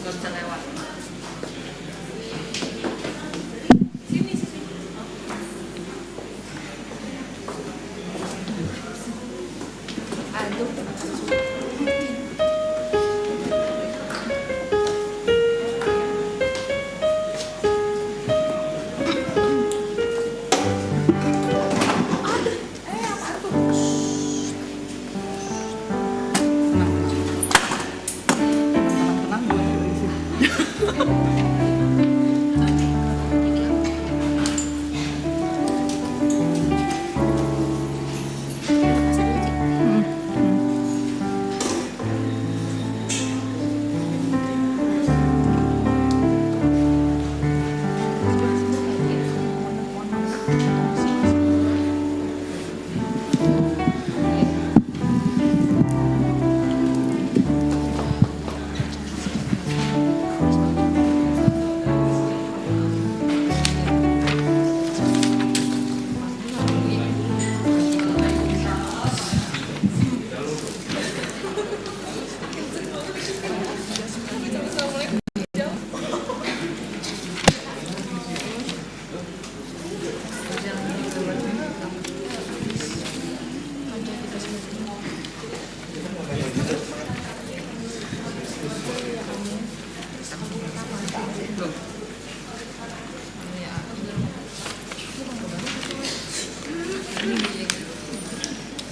Gak bisa lewat.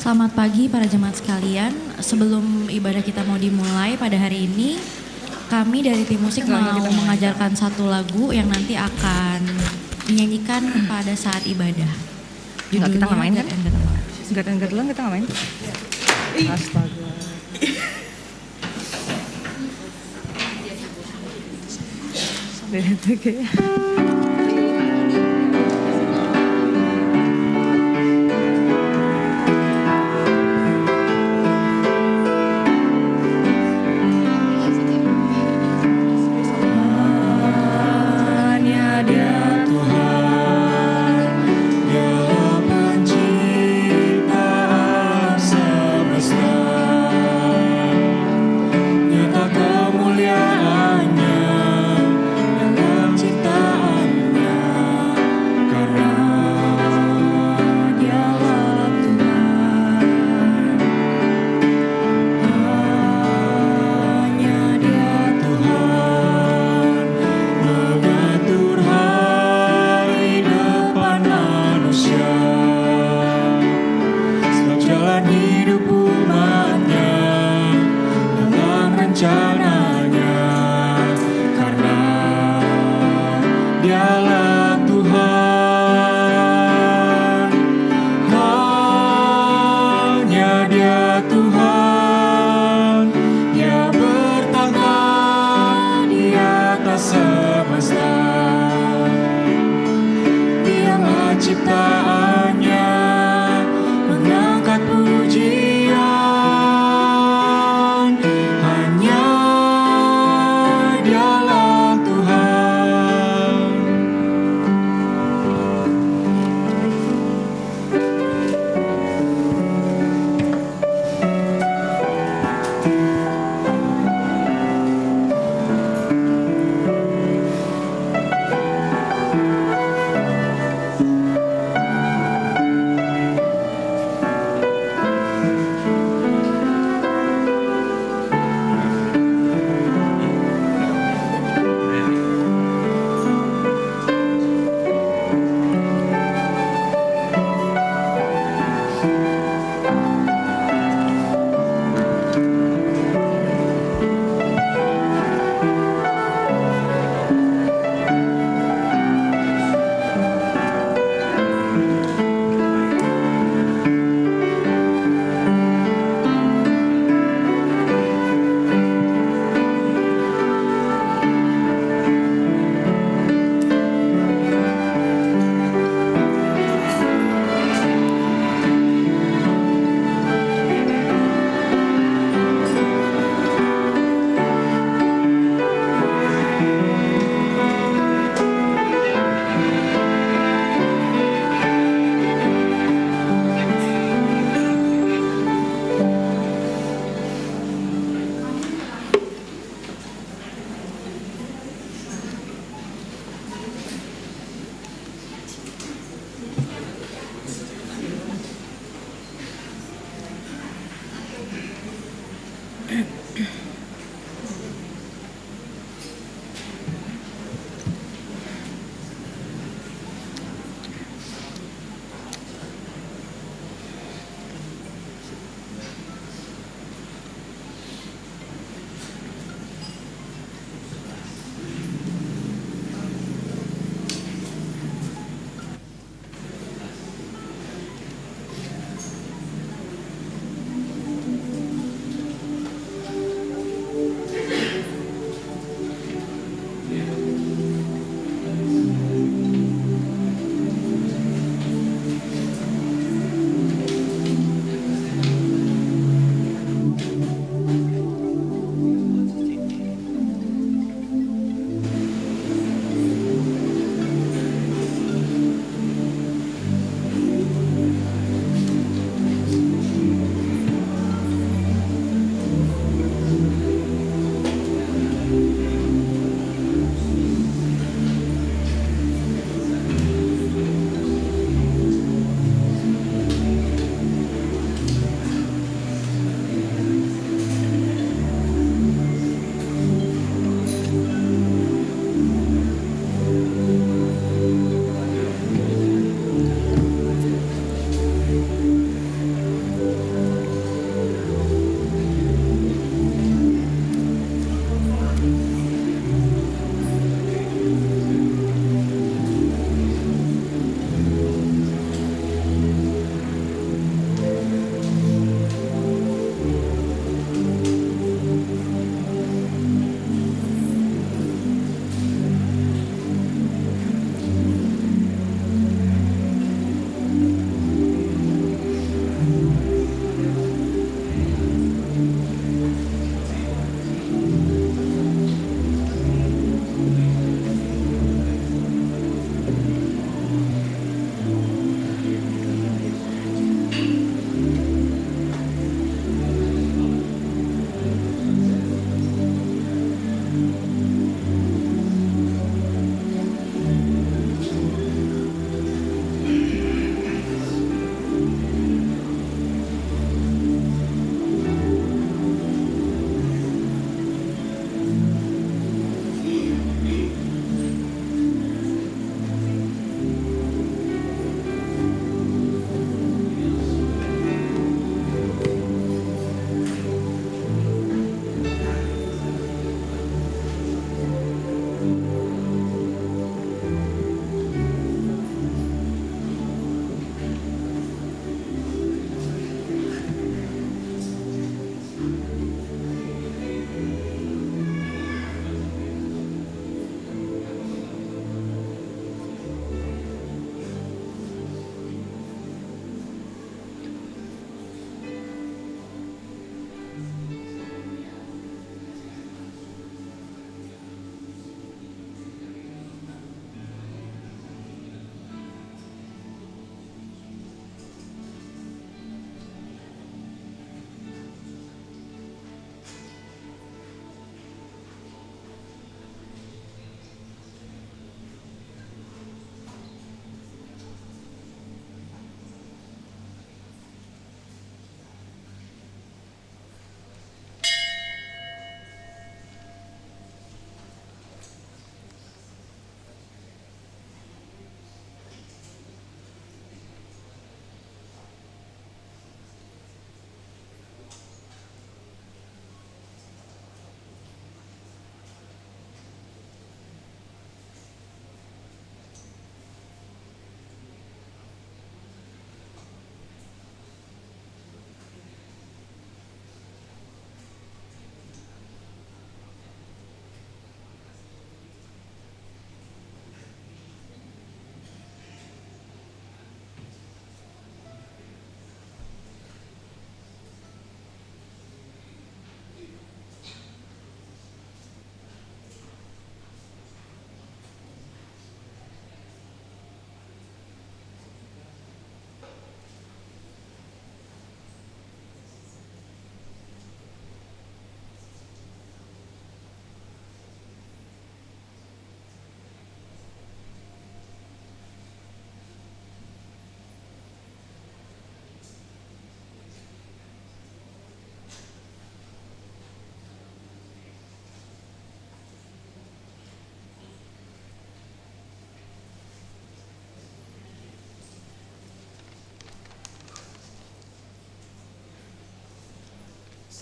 Selamat pagi para jemaat sekalian. Sebelum ibadah kita mau dimulai pada hari ini, kami dari tim musik mau mengajarkan satu lagu yang nanti akan dinyanyikan pada saat ibadah. Judulnya kita nggak main kan? God and God Alone kita nggak main. Astaga. Oke.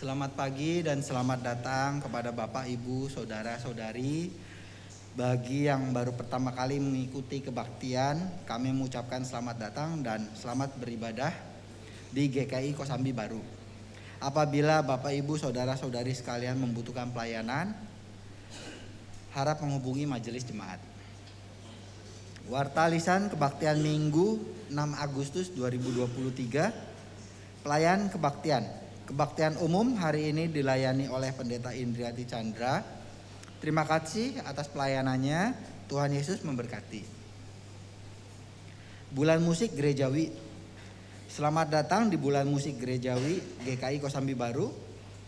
Selamat pagi dan selamat datang kepada Bapak, Ibu, Saudara-saudari. Bagi yang baru pertama kali mengikuti kebaktian, kami mengucapkan selamat datang dan selamat beribadah di GKI Kosambi Baru. Apabila Bapak, Ibu, Saudara-saudari sekalian membutuhkan pelayanan, harap menghubungi majelis jemaat. Warta lisan kebaktian Minggu 6 Agustus 2023. Pelayan kebaktian. Kebaktian umum hari ini dilayani oleh Pendeta Indriati Chandra. Terima kasih atas pelayanannya. Tuhan Yesus memberkati. Bulan musik gerejawi. Selamat datang di bulan musik gerejawi GKI Kosambi Baru.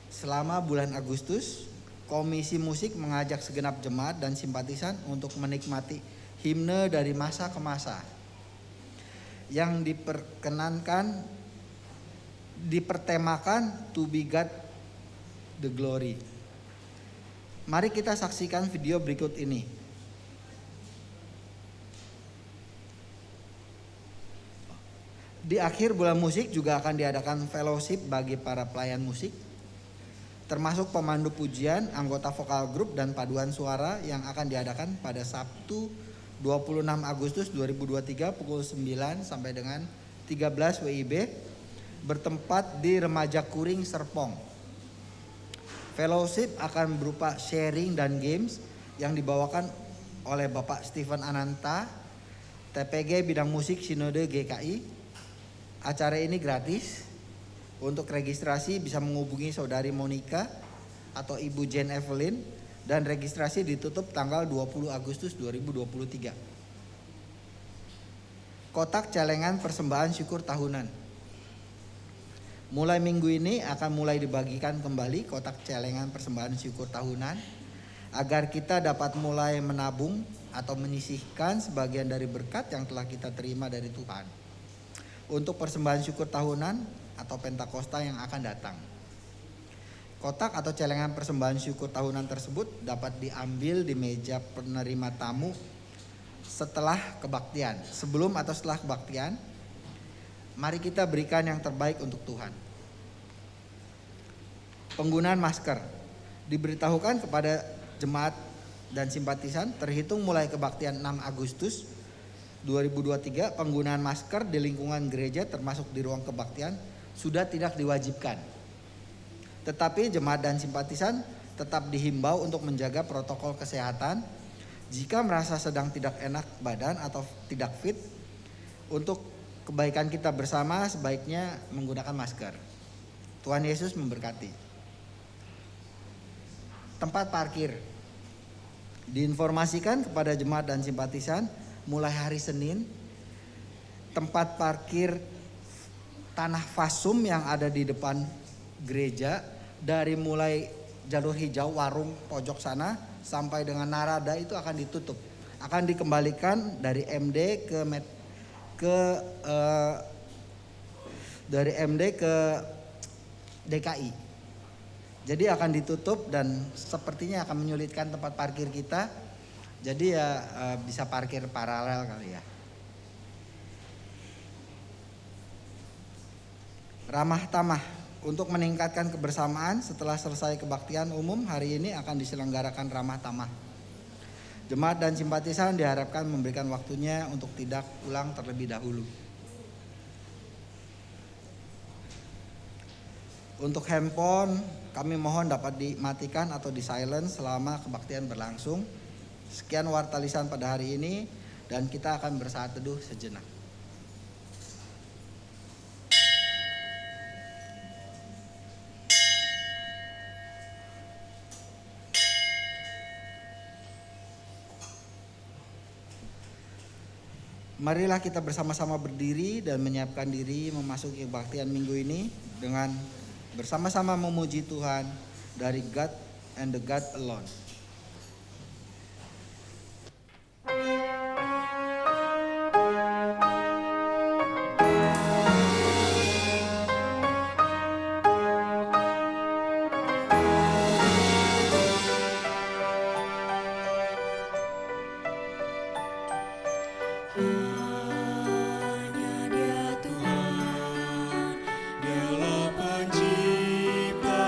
Selama bulan Agustus, Komisi Musik mengajak segenap jemaat dan simpatisan untuk menikmati himne dari masa ke masa yang dipertemakan To Be God the Glory. Mari kita saksikan video berikut ini. Di akhir bulan musik juga akan diadakan fellowship bagi para pelayan musik, termasuk pemandu pujian, anggota vokal grup dan paduan suara yang akan diadakan pada Sabtu 26 Agustus 2023 pukul 9 sampai dengan 13 WIB bertempat di Remaja Kuring Serpong. Fellowship akan berupa sharing dan games yang dibawakan oleh Bapak Stephen Ananta, TPG Bidang Musik Sinode GKI. Acara ini gratis. Untuk registrasi bisa menghubungi Saudari Monica atau Ibu Jane Evelyn dan registrasi ditutup tanggal 20 Agustus 2023. Kotak celengan persembahan syukur tahunan. Mulai minggu ini akan mulai dibagikan kembali kotak celengan persembahan syukur tahunan agar kita dapat mulai menabung atau menyisihkan sebagian dari berkat yang telah kita terima dari Tuhan untuk persembahan syukur tahunan atau Pentakosta yang akan datang. Kotak atau celengan persembahan syukur tahunan tersebut dapat diambil di meja penerima tamu setelah kebaktian. Sebelum atau setelah kebaktian, mari kita berikan yang terbaik untuk Tuhan. Penggunaan masker. Diberitahukan kepada jemaat dan simpatisan terhitung mulai kebaktian 6 Agustus 2023 penggunaan masker di lingkungan gereja termasuk di ruang kebaktian sudah tidak diwajibkan. Tetapi jemaat dan simpatisan tetap dihimbau untuk menjaga protokol kesehatan. Jika merasa sedang tidak enak badan atau tidak fit, untuk kebaikan kita bersama sebaiknya menggunakan masker. Tuhan Yesus memberkati. Tempat parkir. Diinformasikan kepada jemaat dan simpatisan mulai hari Senin, tempat parkir tanah fasum yang ada di depan gereja dari mulai jalur hijau warung pojok sana sampai dengan Narada itu akan ditutup. Akan dikembalikan dari MD ke DKI. Jadi akan ditutup dan sepertinya akan menyulitkan tempat parkir kita. Jadi ya bisa parkir paralel kali ya. Ramah tamah. Untuk meningkatkan kebersamaan setelah selesai kebaktian umum hari ini akan diselenggarakan ramah tamah. Jemaat dan simpatisan diharapkan memberikan waktunya untuk tidak pulang terlebih dahulu. Untuk handphone kami mohon dapat dimatikan atau di silence selama kebaktian berlangsung. Sekian warta lisan pada hari ini dan kita akan bersaat teduh sejenak. Marilah kita bersama-sama berdiri dan menyiapkan diri memasuki kebaktian minggu ini dengan bersama-sama memuji Tuhan dari God and the God alone. Hanya Dia Tuhan, Dialah pencipta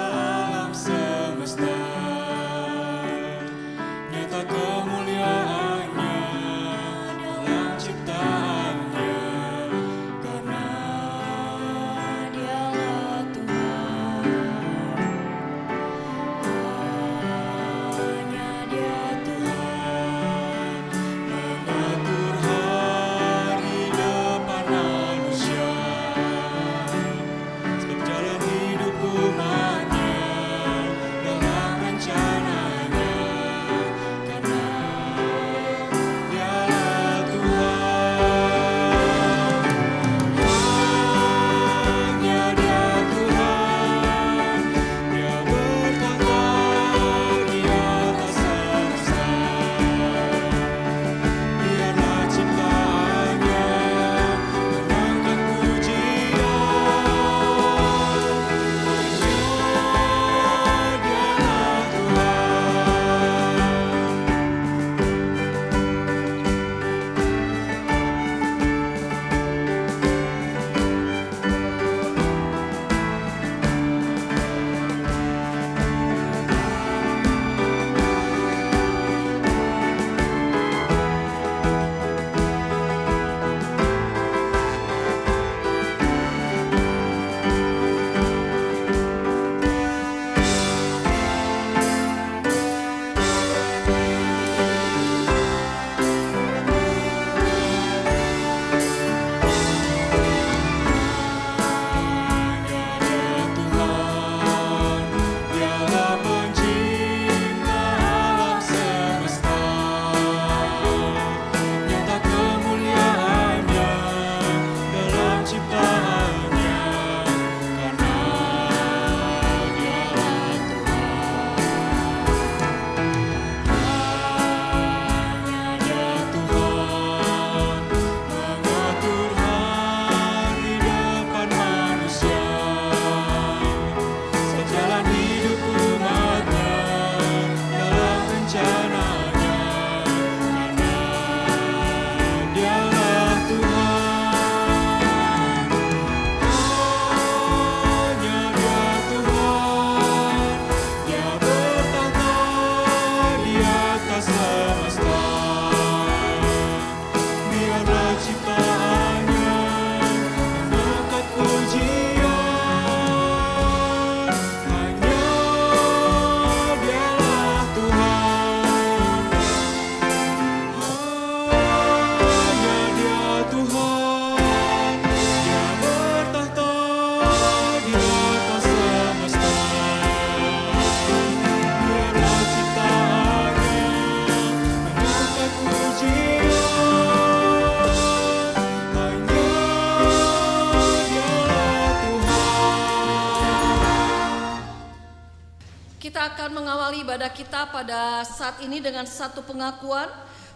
mengawali ibadah kita pada saat ini dengan satu pengakuan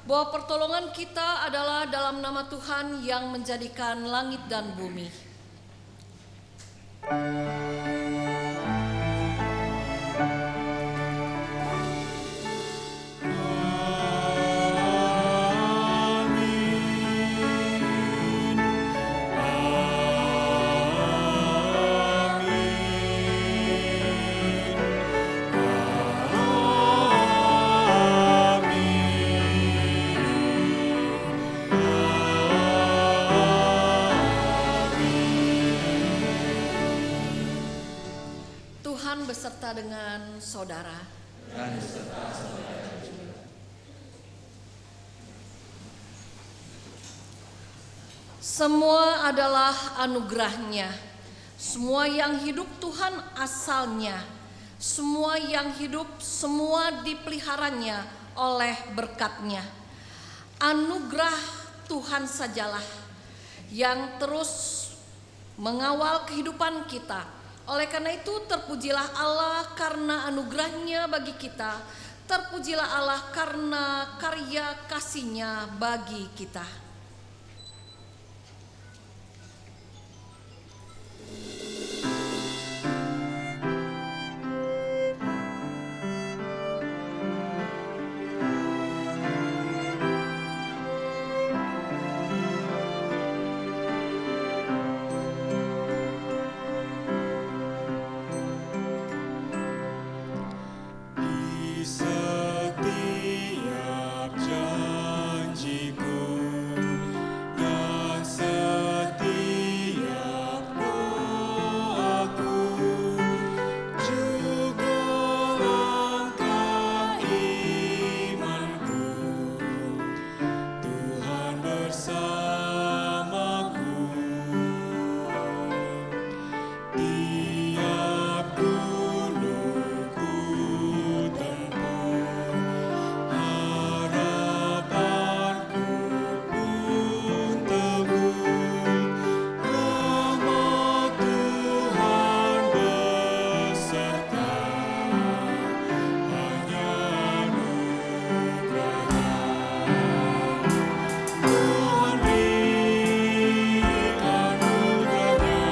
bahwa pertolongan kita adalah dalam nama Tuhan yang menjadikan langit dan bumi. Tuhan beserta dengan saudara. Semua adalah anugerah-Nya. Semua yang hidup Tuhan asalnya. Semua yang hidup, semua dipeliharanya oleh berkat-Nya. Anugerah Tuhan sajalah yang terus mengawal kehidupan kita. Oleh karena itu terpujilah Allah karena anugerah-Nya bagi kita. Terpujilah Allah karena karya kasih-Nya bagi kita. Setiap janji-Ku dan setiap doaku, juga langkah imanku, Tuhan bersamaku. Tiap gunung ku tempuh, harapanku pun teguh. Rahmat Tuhan beserta, hanya anugerah-Nya. Tuhan beri anugerah-Nya.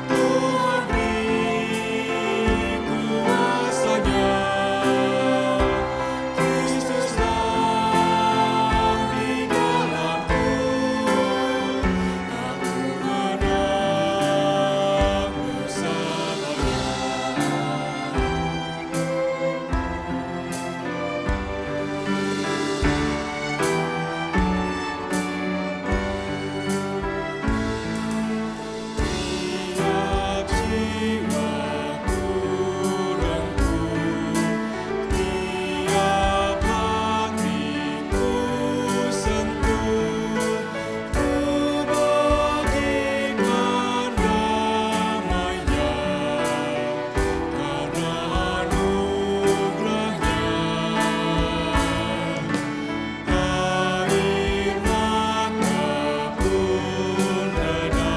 Tuhan beri kuasa-Nya. Kristuslah di dalamku, aku menang bersama-Nya. Tiap jiwaku remuk, tiap hatiku sentuh, ku bagikan damai-Nya karena anugerah-Nya. Air mata pun reda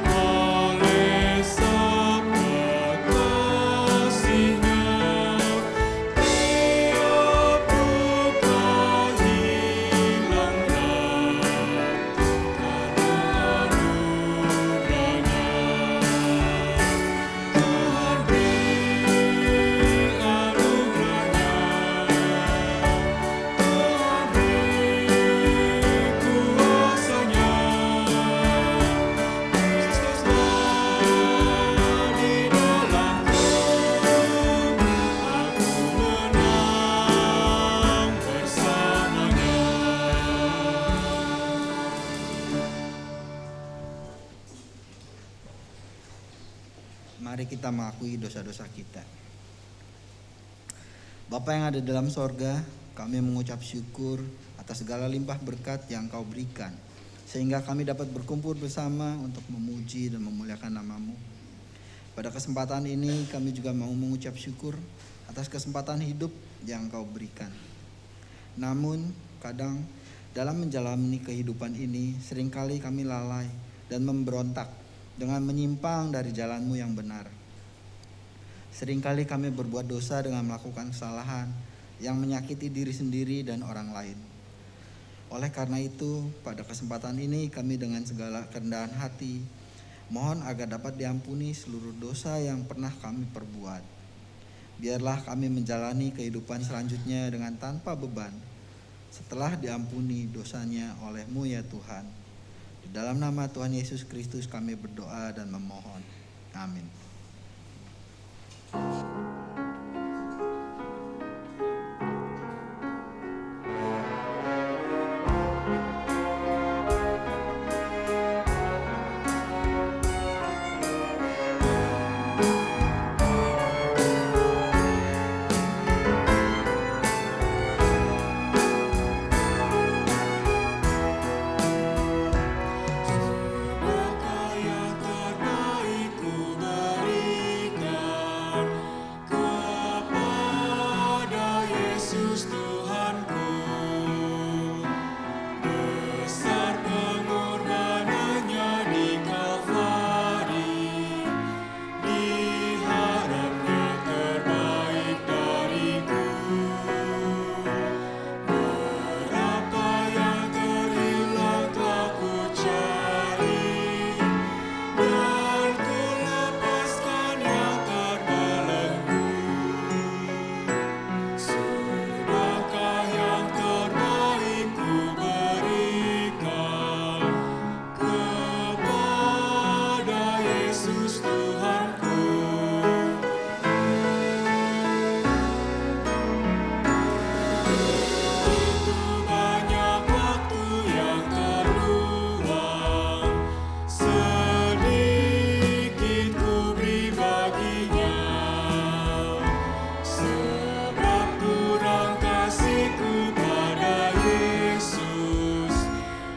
oleh sabda kasih-Nya. Tiap duka hilanglah karena anugerah-Nya. Tuhan beri anugerah-Nya. Tuhan beri kuasa-Nya. Kristuslah di dalamku, aku menang bersama-Nya. Mari kita mengakui dosa-dosa kita. Bapa yang ada dalam sorga, kami mengucap syukur atas segala limpah berkat yang Kau berikan, sehingga kami dapat berkumpul bersama untuk memuji dan memuliakan nama-Mu. Pada kesempatan ini kami juga mau mengucap syukur atas kesempatan hidup yang Kau berikan. Namun kadang dalam menjalani kehidupan ini seringkali kami lalai dan memberontak dengan menyimpang dari jalan-Mu yang benar. Seringkali kami berbuat dosa dengan melakukan kesalahan yang menyakiti diri sendiri dan orang lain. Oleh karena itu, pada kesempatan ini kami dengan segala kerendahan hati mohon agar dapat diampuni seluruh dosa yang pernah kami perbuat. Biarlah kami menjalani kehidupan selanjutnya dengan tanpa beban setelah diampuni dosanya oleh-Mu ya Tuhan. Di dalam nama Tuhan Yesus Kristus kami berdoa dan memohon. Amin. Sudahkah yang terbaik ku berikan kepada Yesus Tuhanku? Besar pengorbanannya di Kalvari, diharapnya terbaik dariku. Berapa yang terhilang telah ku cari, dan ku lepaskan yang terbelenggu. Sudahkah yang terbaik ku berikan kepada Yesus Tuhanku? Begitu banyak waktu yang terluang, sedikit ku beri baginya. Sebab kurang kasihku pada Yesus,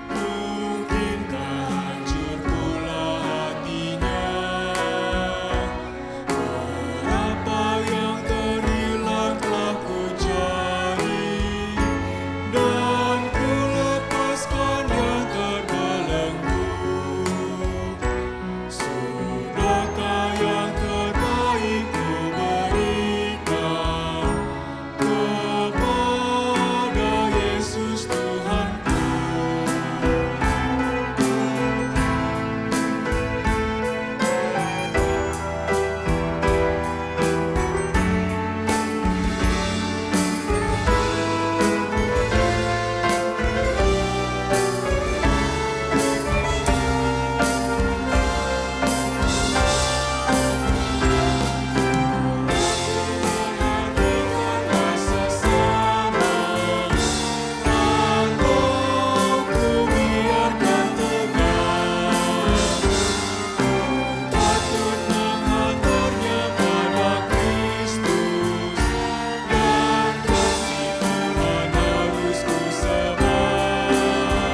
mungkinkah hancur pula hatinya? Berapa yang terhilang telah ku cari, dan ku lepaskan yang terbelenggu. Sudahkah yang terbaik ku berikan kepada Yesus Tuhanku? Perhatikanlah sesama, atau ku biarkan tegar. Patut menghantarnya pada Kristus, dan kasih Tuhan harus ku sebar.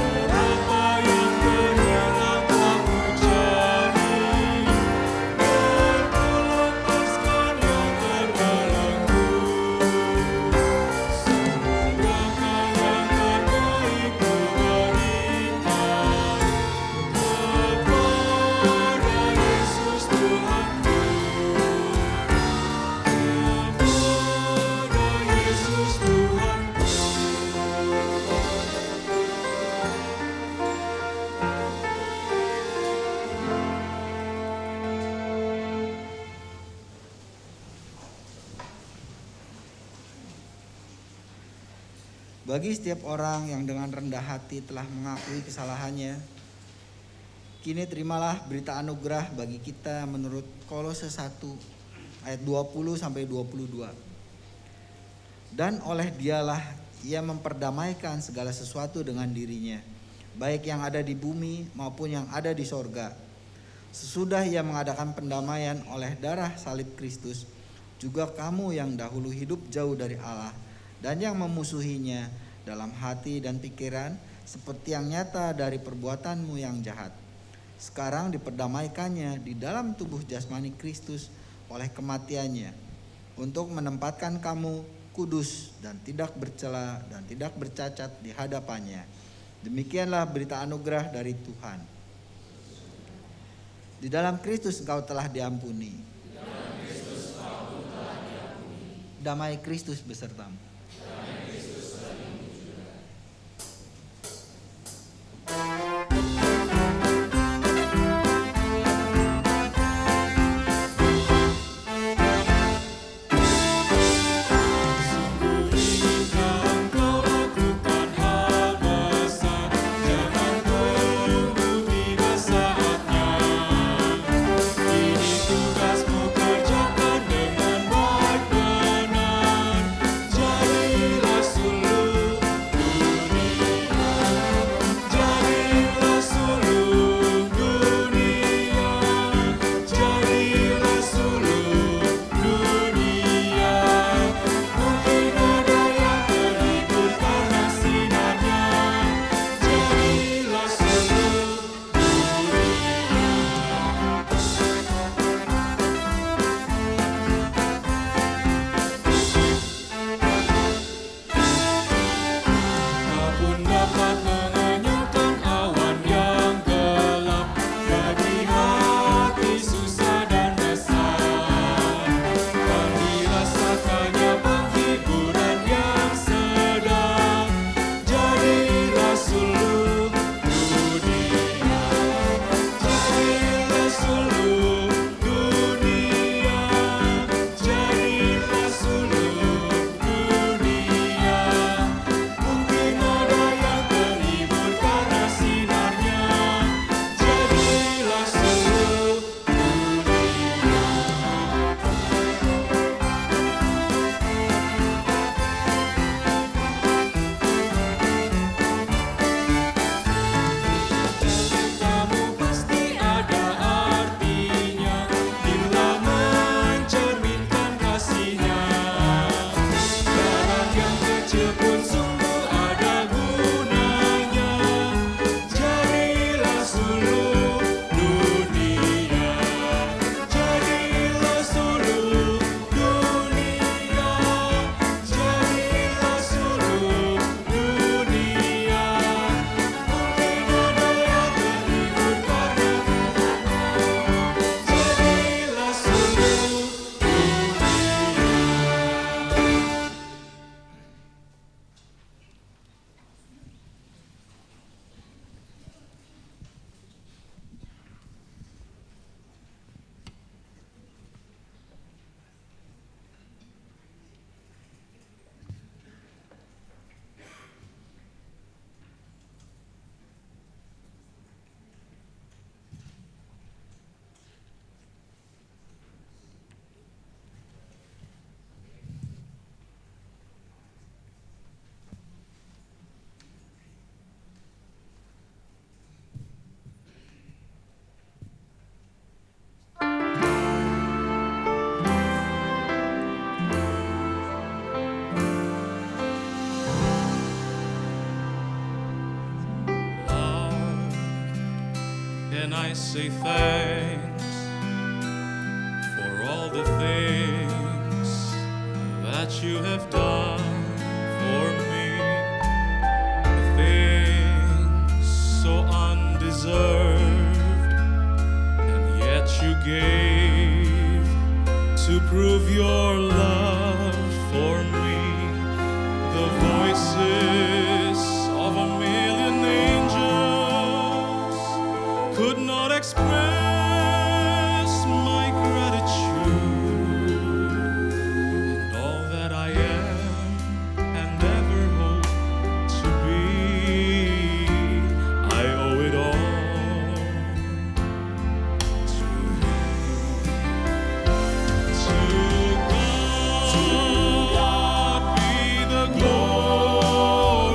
Berapa yang terhilang telah ku cari, dan ku lepaskan yang terbelenggu. Sudahkah yang terbaik ku berikan kepada Yesus Tuhanku? Kepada Yesus Tuhanku. Bagi setiap orang yang dengan rendah hati telah mengakui kesalahannya, kini terimalah berita anugerah bagi kita menurut Kolose 1 ayat 20 sampai 22. Dan oleh Dialah ia memperdamaikan segala sesuatu dengan dirinya, baik yang ada di bumi maupun yang ada di sorga. Sesudah ia mengadakan pendamaian oleh darah salib Kristus, juga kamu yang dahulu hidup jauh dari Allah dan yang memusuhinya dalam hati dan pikiran seperti yang nyata dari perbuatanmu yang jahat. Sekarang diperdamaikannya di dalam tubuh jasmani Kristus oleh kematiannya, untuk menempatkan kamu kudus dan tidak bercela dan tidak bercacat di hadapannya. Demikianlah berita anugerah dari Tuhan. Di dalam Kristus engkau telah diampuni. damai Kristus besertamu. Can I say thanks for all the things that you have done for me? The things so undeserved, and yet you gave to prove your love for me. The voices of a million angels could not express my gratitude, and all that I am and ever hope to be, I owe it all to you. To God be the glory.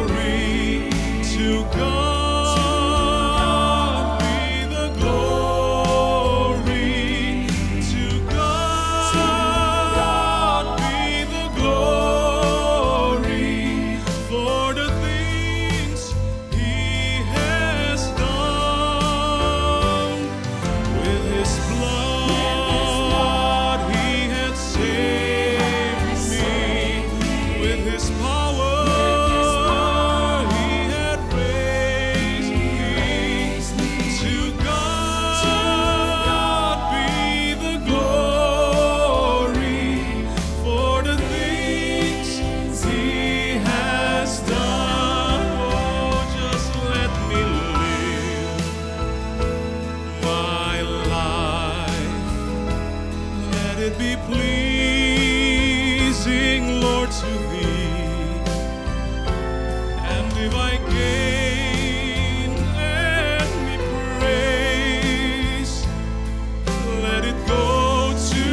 sing, Lord, to thee. And if I gain any praise, let it go to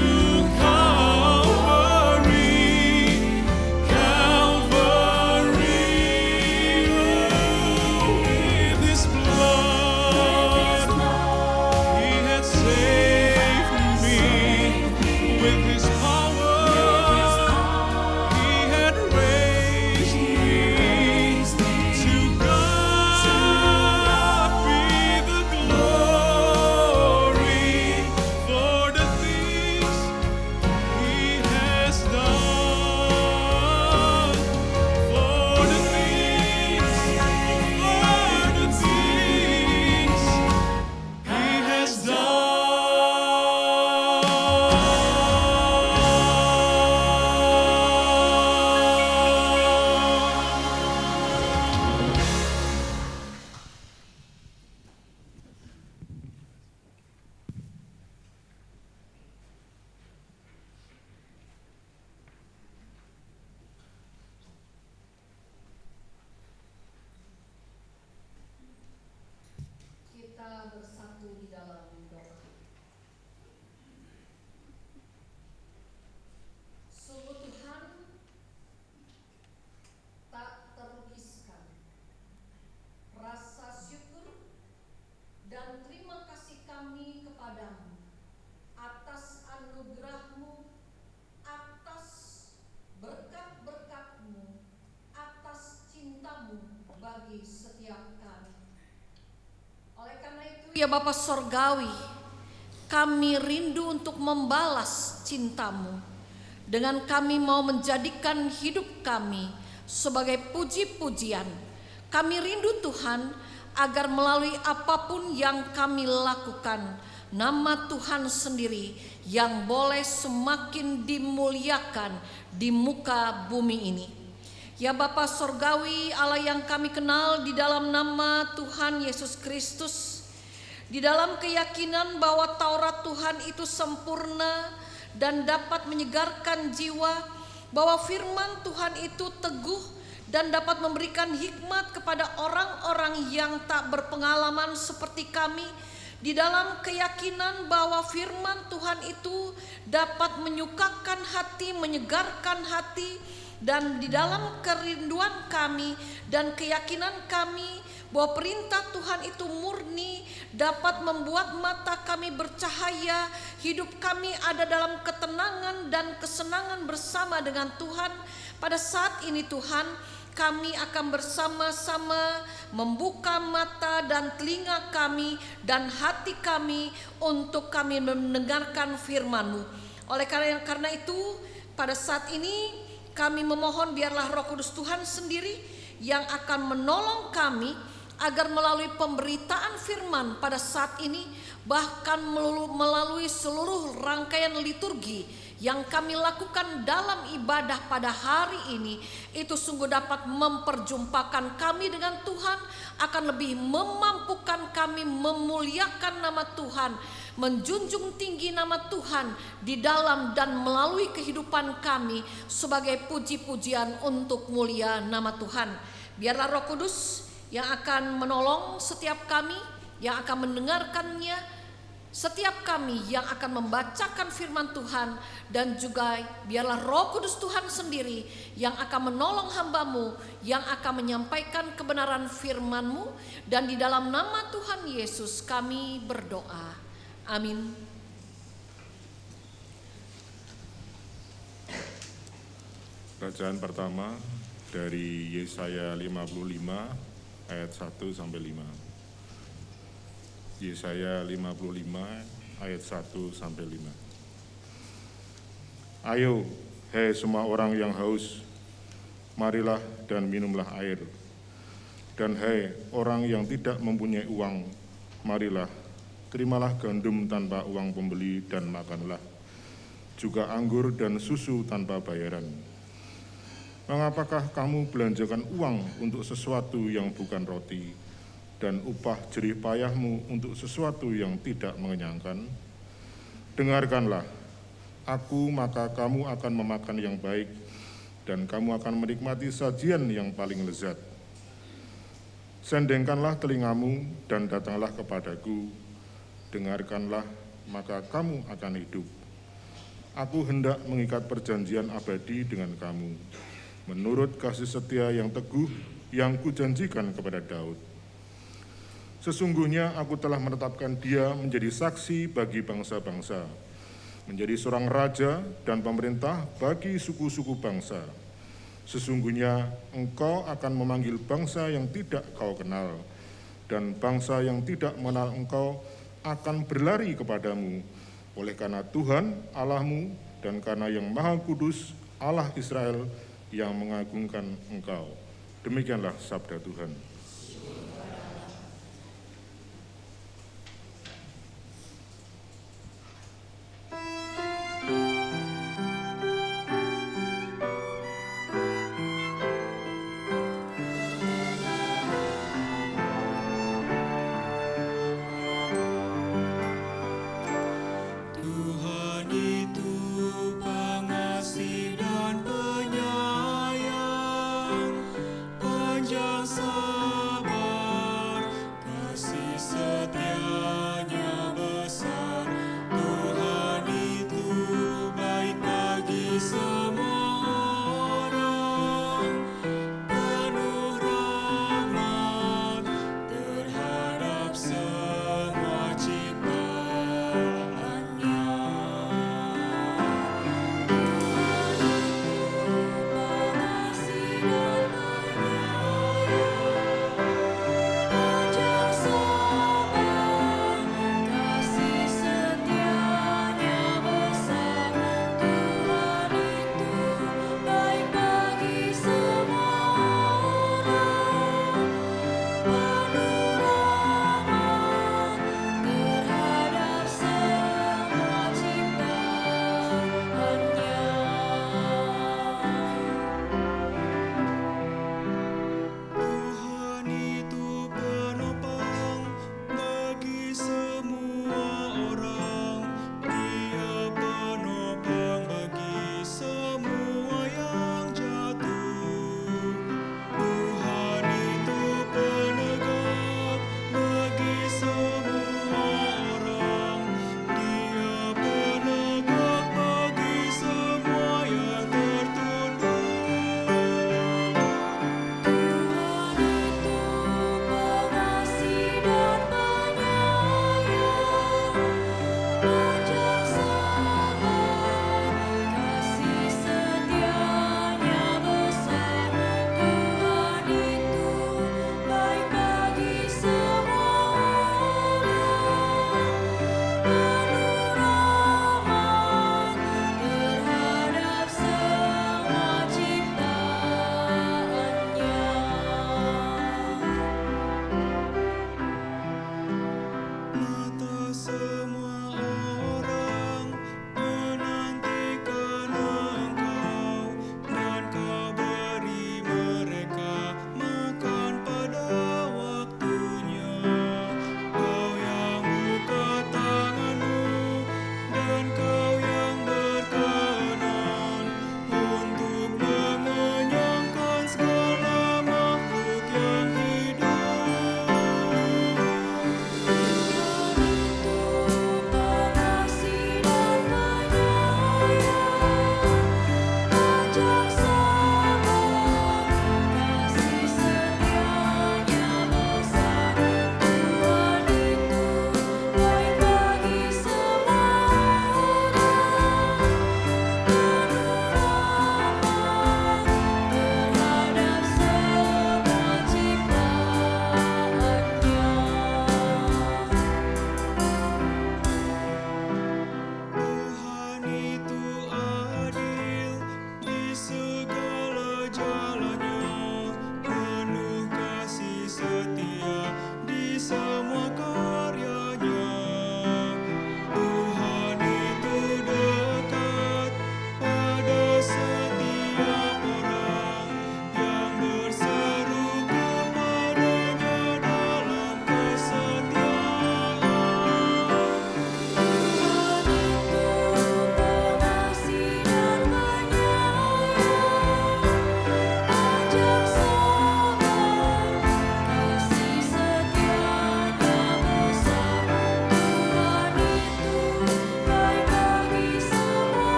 Calvary, Calvary. With His blood, He had saved me. With His power, He had raised me. To God be the glory for the things He has done. For the things He has done. Kita bersatu di dalam doa. Sungguh Tuhan, tak terlukiskan rasa syukur dan terima kasih kami kepadamu atas anugerah-Mu, atas berkat-berkat-Mu, atas cinta-Mu bagi setiap kami. Oleh karena itu, ya Bapa Sorgawi, kami rindu untuk membalas cinta-Mu dengan kami mau menjadikan hidup kami sebagai puji-pujian. Kami rindu Tuhan agar melalui apapun yang kami lakukan, nama Tuhan sendiri yang boleh semakin dimuliakan di muka bumi ini. Ya Bapa Sorgawi, Allah yang kami kenal di dalam nama Tuhan Yesus Kristus, di dalam keyakinan bahwa Taurat Tuhan itu sempurna dan dapat menyegarkan jiwa, bahwa firman Tuhan itu teguh dan dapat memberikan hikmat kepada orang-orang yang tak berpengalaman seperti kami, di dalam keyakinan bahwa firman Tuhan itu dapat menyukakan hati, menyegarkan hati, dan di dalam kerinduan kami dan keyakinan kami bahwa perintah Tuhan itu murni, dapat membuat mata kami bercahaya, hidup kami ada dalam ketenangan dan kesenangan bersama dengan Tuhan. Pada saat ini Tuhan, kami akan bersama-sama membuka mata dan telinga kami dan hati kami untuk kami mendengarkan firman-Mu. Oleh karena itu, pada saat ini kami memohon biarlah Roh Kudus Tuhan sendiri yang akan menolong kami agar melalui pemberitaan firman pada saat ini, bahkan melalui seluruh rangkaian liturgi yang kami lakukan dalam ibadah pada hari ini, itu sungguh dapat memperjumpakan kami dengan Tuhan, akan lebih memampukan kami memuliakan nama Tuhan, menjunjung tinggi nama Tuhan di dalam dan melalui kehidupan kami sebagai puji-pujian untuk mulia nama Tuhan. Biarlah Roh Kudus yang akan menolong setiap kami, yang akan mendengarkannya, setiap kami yang akan membacakan firman Tuhan, dan juga biarlah Roh Kudus Tuhan sendiri yang akan menolong hamba-Mu, yang akan menyampaikan kebenaran firman-Mu, dan di dalam nama Tuhan Yesus kami berdoa. Amin. Bacaan pertama dari Yesaya 55 ayat 1 sampai 5. Yesaya 55 ayat 1 sampai 5. Ayo, hai semua orang yang haus, marilah dan minumlah air. Dan hai orang yang tidak mempunyai uang, marilah, terimalah gandum tanpa uang pembeli dan makanlah, juga anggur dan susu tanpa bayaran. Mengapakah kamu belanjakan uang untuk sesuatu yang bukan roti, dan upah jerih payahmu untuk sesuatu yang tidak mengenyangkan? Dengarkanlah, Aku, maka kamu akan memakan yang baik, dan kamu akan menikmati sajian yang paling lezat. Sendengkanlah telingamu dan datanglah kepadaku, dengarkanlah, maka kamu akan hidup. Aku hendak mengikat perjanjian abadi dengan kamu, menurut kasih setia yang teguh yang kujanjikan kepada Daud. Sesungguhnya aku telah menetapkan dia menjadi saksi bagi bangsa-bangsa, menjadi seorang raja dan pemerintah bagi suku-suku bangsa. Sesungguhnya engkau akan memanggil bangsa yang tidak kau kenal, dan bangsa yang tidak mengenal engkau akan berlari kepadamu, oleh karena Tuhan Allahmu dan karena yang Maha Kudus Allah Israel yang mengagungkan engkau. Demikianlah sabda Tuhan. Tuhan itu pengasih dan penyayang, panjang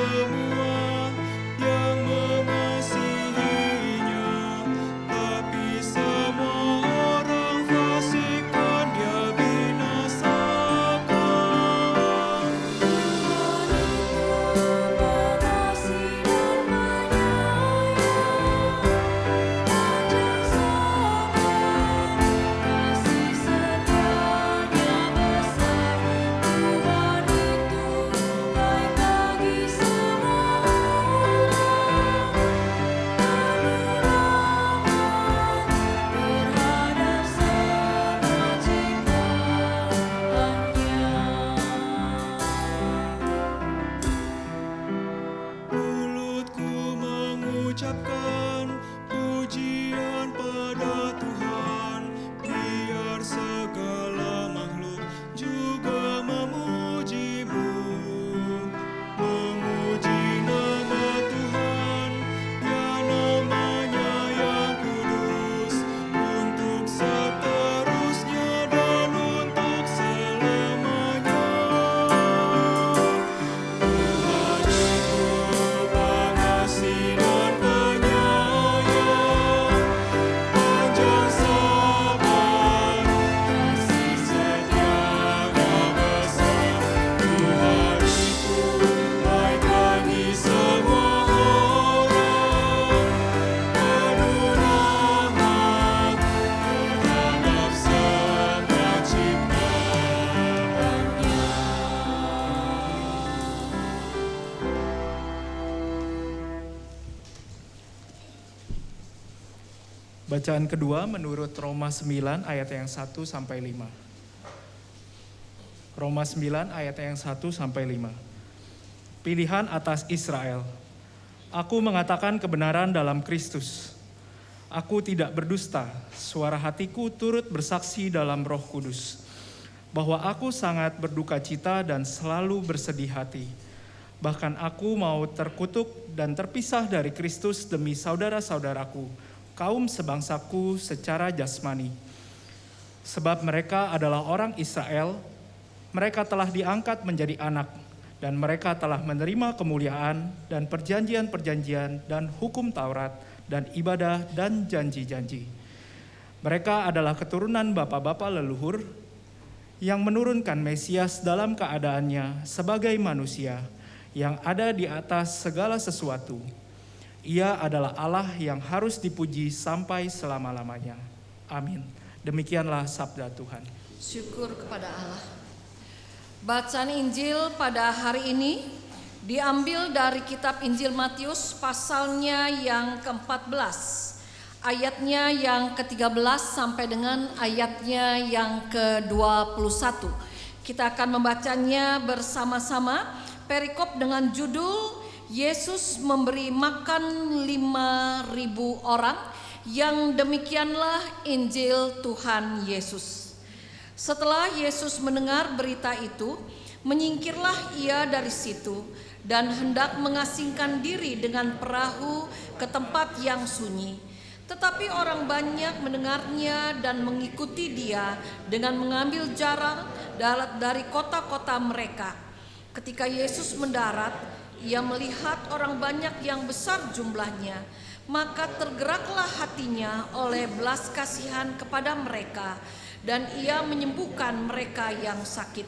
semua yang mengasihinya, tapi semua orang fasik kan Dia binasakan. Mulutku mengucapkan pujian pada Tuhan, biar segala makhluk juga memuji-Mu. Memuji nama Tuhan, ya namanya yang kudus, untuk seterusnya dan untuk selamanya. Tuhan itu pengasih dan penyayang, panjang sabar, kasih setianya besar. Tuhan itu baik bagi semua orang, penuh rahmat terhadap semua ciptaannya. Bacaan kedua menurut Roma 9 ayat yang 1 sampai 5. Roma 9 ayat yang 1 sampai 5. Pilihan atas Israel. Aku mengatakan kebenaran dalam Kristus. Aku tidak berdusta, suara hatiku turut bersaksi dalam Roh Kudus, bahwa aku sangat berduka cita dan selalu bersedih hati. Bahkan aku mau terkutuk dan terpisah dari Kristus demi saudara-saudaraku, kaum sebangsaku secara jasmani. Sebab mereka adalah orang Israel, mereka telah diangkat menjadi anak, dan mereka telah menerima kemuliaan dan perjanjian-perjanjian dan hukum Taurat dan ibadah dan janji-janji. Mereka adalah keturunan bapa-bapa leluhur yang menurunkan Mesias dalam keadaannya sebagai manusia yang ada di atas segala sesuatu. Ia adalah Allah yang harus dipuji sampai selama-lamanya. Amin. Demikianlah sabda Tuhan. Syukur kepada Allah. Bacaan Injil pada hari ini diambil dari kitab Injil Matius pasalnya yang ke-14, ayatnya yang ke-13 sampai dengan ayatnya yang ke-21. Kita akan membacanya bersama-sama. Perikop dengan judul Yesus memberi makan 5.000 orang. Yang demikianlah Injil Tuhan Yesus. Setelah Yesus mendengar berita itu, menyingkirlah ia dari situ dan hendak mengasingkan diri dengan perahu ke tempat yang sunyi. Tetapi orang banyak mendengarnya dan mengikuti dia dengan mengambil jarak dari kota-kota mereka. Ketika Yesus mendarat, ia melihat orang banyak yang besar jumlahnya, maka tergeraklah hatinya oleh belas kasihan kepada mereka, dan ia menyembuhkan mereka yang sakit.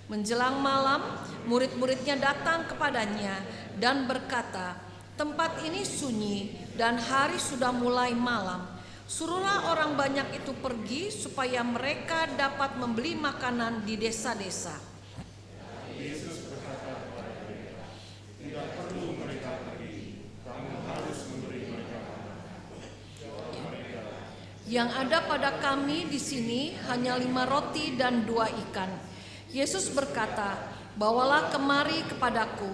Menjelang malam, murid-muridnya datang kepadanya dan berkata, "Tempat ini sunyi dan hari sudah mulai malam. Suruhlah orang banyak itu pergi supaya mereka dapat membeli makanan di desa-desa." Yang ada pada kami di sini hanya 5 roti dan 2 ikan. Yesus berkata, "Bawalah kemari kepadaku."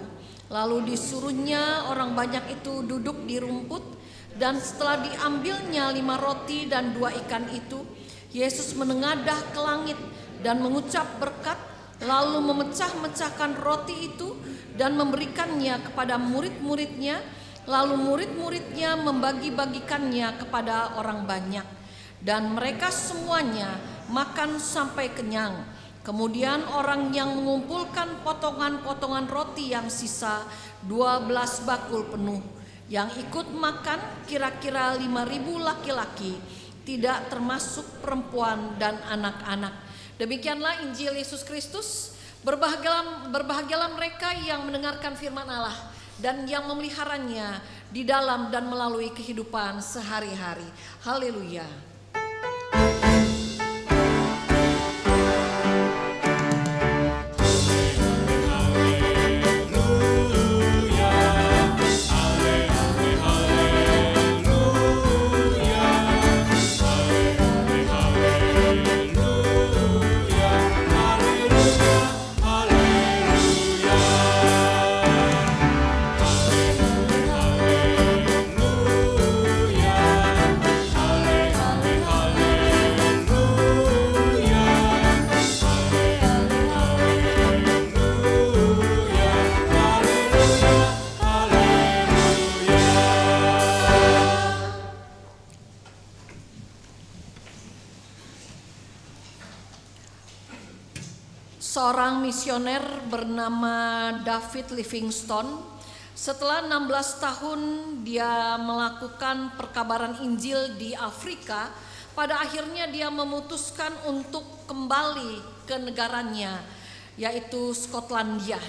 Lalu disuruhnya orang banyak itu duduk di rumput, dan setelah diambilnya 5 roti dan 2 ikan itu, Yesus menengadah ke langit dan mengucap berkat, lalu memecah-mecahkan roti itu dan memberikannya kepada murid-muridnya, lalu murid-muridnya membagi-bagikannya kepada orang banyak. Dan mereka semuanya makan sampai kenyang, Kemudian orang yang mengumpulkan potongan-potongan roti yang sisa 12 bakul penuh. Yang ikut makan kira-kira 5.000 laki-laki, tidak termasuk perempuan dan anak-anak. Demikianlah Injil Yesus Kristus. Berbahagialah mereka yang mendengarkan firman Allah dan yang memeliharanya di dalam dan melalui kehidupan sehari-hari. Haleluya. Seorang misioner bernama David Livingstone, setelah 16 tahun dia melakukan perkabaran Injil di Afrika, pada akhirnya dia memutuskan untuk kembali ke negaranya, yaitu Skotlandia.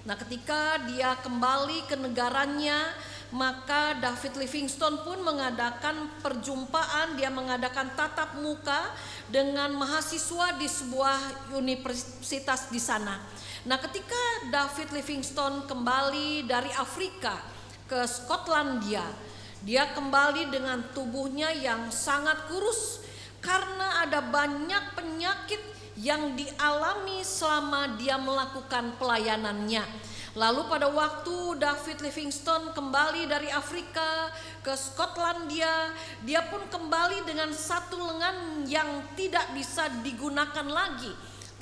Nah, ketika dia kembali ke negaranya, maka David Livingstone pun mengadakan perjumpaan, dia mengadakan tatap muka dengan mahasiswa di sebuah universitas di sana. Nah, ketika David Livingstone kembali dari Afrika ke Skotlandia, dia kembali dengan tubuhnya yang sangat kurus karena ada banyak penyakit yang dialami selama dia melakukan pelayanannya. Lalu pada waktu David Livingstone kembali dari Afrika ke Skotlandia, dia pun kembali dengan satu lengan yang tidak bisa digunakan lagi.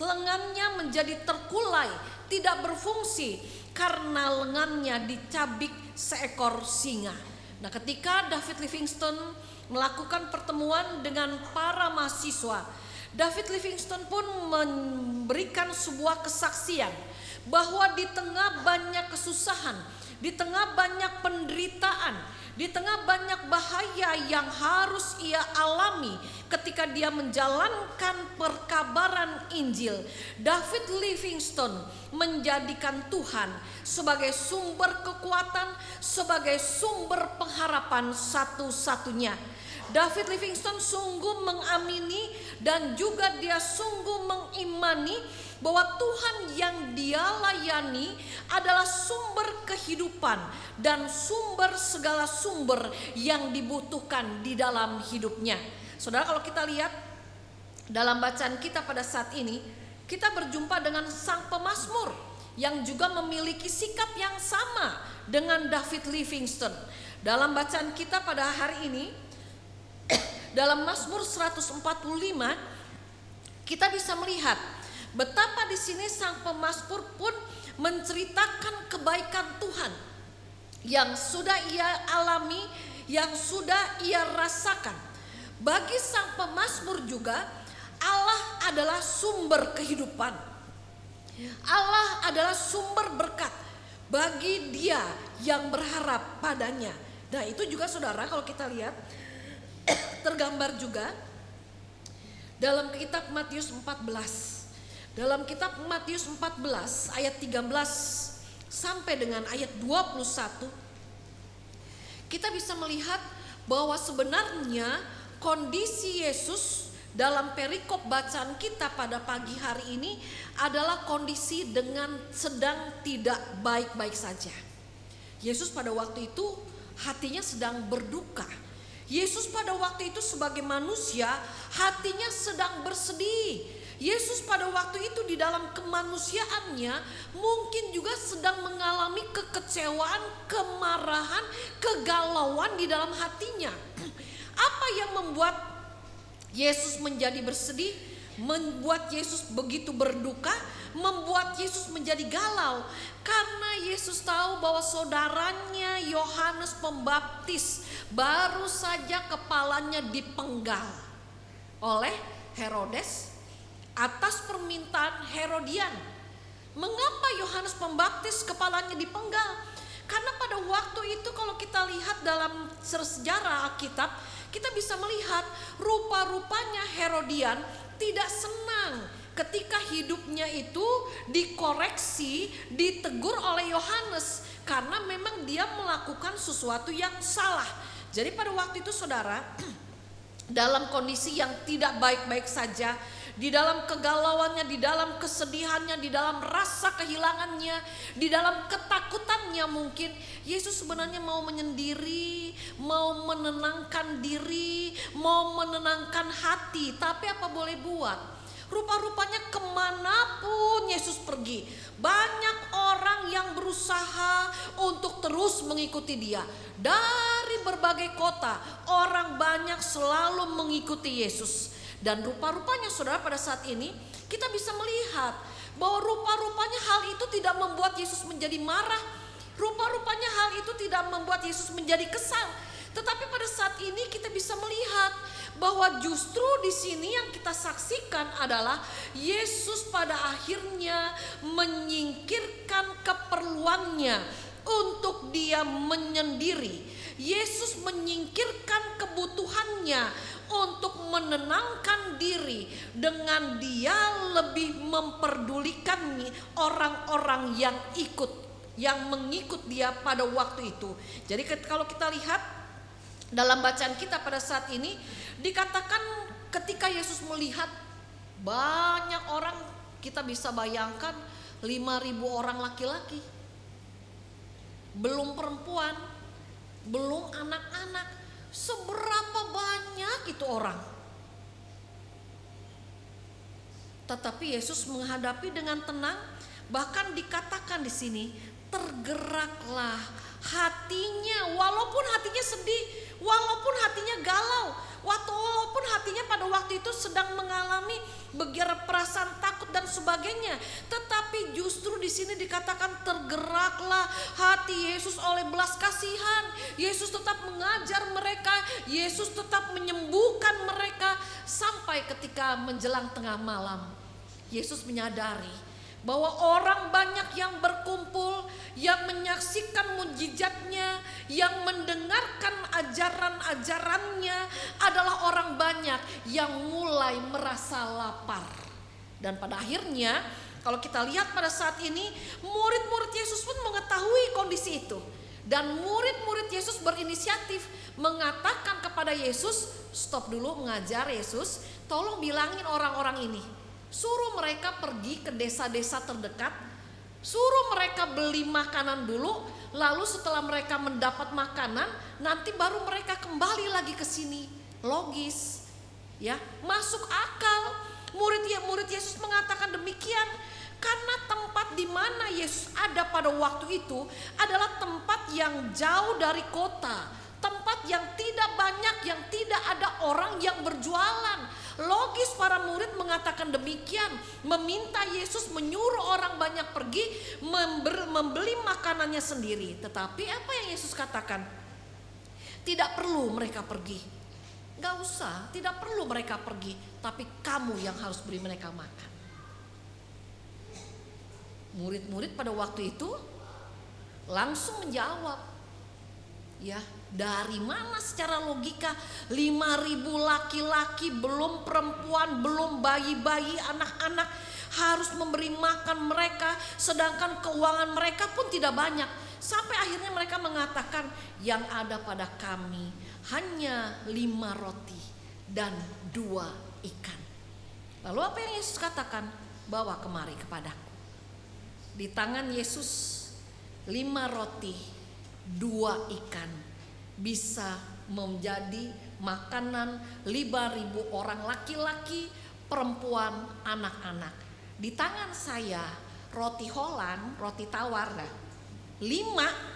Lengannya menjadi terkulai, tidak berfungsi karena lengannya dicabik seekor singa. Nah, ketika David Livingstone melakukan pertemuan dengan para mahasiswa, David Livingstone pun memberikan sebuah kesaksian bahwa di tengah banyak kesusahan, di tengah banyak penderitaan, di tengah banyak bahaya yang harus ia alami ketika dia menjalankan perkabaran Injil, David Livingstone menjadikan Tuhan sebagai sumber kekuatan, sebagai sumber pengharapan satu-satunya. David Livingstone sungguh mengamini dan juga dia sungguh mengimani bahwa Tuhan yang dia layani adalah sumber kehidupan dan sumber segala sumber yang dibutuhkan di dalam hidupnya. Saudara, kalau kita lihat dalam bacaan kita pada saat ini, kita berjumpa dengan sang pemazmur yang juga memiliki sikap yang sama dengan David Livingstone. Dalam bacaan kita pada hari ini, dalam Mazmur 145, kita bisa melihat betapa di sini sang pemazmur pun menceritakan kebaikan Tuhan yang sudah ia alami, yang sudah ia rasakan. Bagi sang pemazmur juga, Allah adalah sumber kehidupan. Allah adalah sumber berkat bagi dia yang berharap padanya. Nah, itu juga saudara kalau kita lihat tergambar juga dalam kitab Matius 14. Dalam kitab Matius 14 ayat 13 sampai dengan ayat 21, kita bisa melihat bahwa sebenarnya kondisi Yesus dalam perikop bacaan kita pada pagi hari ini adalah kondisi dengan sedang tidak baik-baik saja. Yesus pada waktu itu hatinya sedang berduka. Yesus pada waktu itu sebagai manusia hatinya sedang bersedih. Yesus pada waktu itu di dalam kemanusiaannya mungkin juga sedang mengalami kekecewaan, kemarahan, kegalauan di dalam hatinya. Apa yang membuat Yesus menjadi bersedih, membuat Yesus begitu berduka, membuat Yesus menjadi galau? Karena Yesus tahu bahwa saudaranya Yohanes Pembaptis baru saja kepalanya dipenggal oleh Herodes, atas permintaan Herodian. Mengapa Yohanes Pembaptis kepalanya dipenggal? Karena pada waktu itu kalau kita lihat dalam sejarah Alkitab, kita bisa melihat rupa-rupanya Herodian tidak senang ketika hidupnya itu dikoreksi, ditegur oleh Yohanes, karena memang dia melakukan sesuatu yang salah. Jadi pada waktu itu saudara, dalam kondisi yang tidak baik-baik saja, di dalam kegalauannya, di dalam kesedihannya, di dalam rasa kehilangannya, di dalam ketakutannya mungkin, Yesus sebenarnya mau menyendiri, mau menenangkan diri, mau menenangkan hati. Tapi apa boleh buat? Rupa-rupanya kemanapun Yesus pergi, banyak orang yang berusaha untuk terus mengikuti dia. Dari berbagai kota, orang banyak selalu mengikuti Yesus. Dan rupa-rupanya saudara, pada saat ini kita bisa melihat bahwa rupa-rupanya hal itu tidak membuat Yesus menjadi marah. Rupa-rupanya hal itu tidak membuat Yesus menjadi kesal. Tetapi pada saat ini kita bisa melihat bahwa justru di sini yang kita saksikan adalah Yesus pada akhirnya menyingkirkan keperluannya untuk dia menyendiri. Yesus menyingkirkan kebutuhannya untuk menenangkan diri dengan dia lebih memperdulikan orang-orang yang mengikut dia pada waktu itu. Jadi kalau kita lihat dalam bacaan kita pada saat ini, dikatakan ketika Yesus melihat banyak orang, kita bisa bayangkan 5.000 orang laki-laki, belum perempuan, belum anak-anak. Seberapa banyak itu orang. Tetapi Yesus menghadapi dengan tenang, bahkan dikatakan di sini tergeraklah hatinya, walaupun hatinya sedih, walaupun hatinya galau, walaupun hatinya pada waktu itu sedang mengalami perasaan takut dan sebagainya. Tetapi justru di sini dikatakan tergeraklah hati Yesus oleh belas kasihan. Yesus tetap mengajar mereka, Yesus tetap menyembuhkan mereka, sampai ketika menjelang tengah malam Yesus menyadari bahwa orang banyak yang berkumpul, yang menyaksikan mukjizatnya, yang mendengarkan ajaran-ajarannya adalah orang banyak yang mulai merasa lapar. Dan pada akhirnya kalau kita lihat pada saat ini, murid-murid Yesus pun mengetahui kondisi itu. Dan murid-murid Yesus berinisiatif mengatakan kepada Yesus, stop dulu mengajar Yesus, tolong bilangin orang-orang ini, suruh mereka pergi ke desa-desa terdekat, suruh mereka beli makanan dulu, lalu setelah mereka mendapat makanan, nanti baru mereka kembali lagi ke sini. Logis, ya, masuk akal. Murid Yesus mengatakan demikian karena tempat di mana Yesus ada pada waktu itu adalah tempat yang jauh dari kota, tempat yang tidak banyak, yang tidak ada orang yang berjualan. Logis para murid mengatakan demikian, meminta Yesus menyuruh orang banyak pergi membeli makanannya sendiri. Tetapi apa yang Yesus katakan? Tidak perlu mereka pergi. Gak usah, tidak perlu mereka pergi, tapi kamu yang harus beri mereka makan. Murid-murid pada waktu itu langsung menjawab, ya, dari mana secara logika 5.000 laki-laki, belum perempuan, belum bayi-bayi, anak-anak, harus memberi makan mereka, sedangkan keuangan mereka pun tidak banyak. Sampai akhirnya mereka mengatakan, yang ada pada kami hanya 5 roti dan 2 ikan. Lalu apa yang Yesus katakan? Bawa kemari kepadaku. Di tangan Yesus 5 roti, 2 ikan bisa menjadi makanan 5.000 orang laki-laki, perempuan, anak-anak. Di tangan saya roti Holland, roti tawar, 5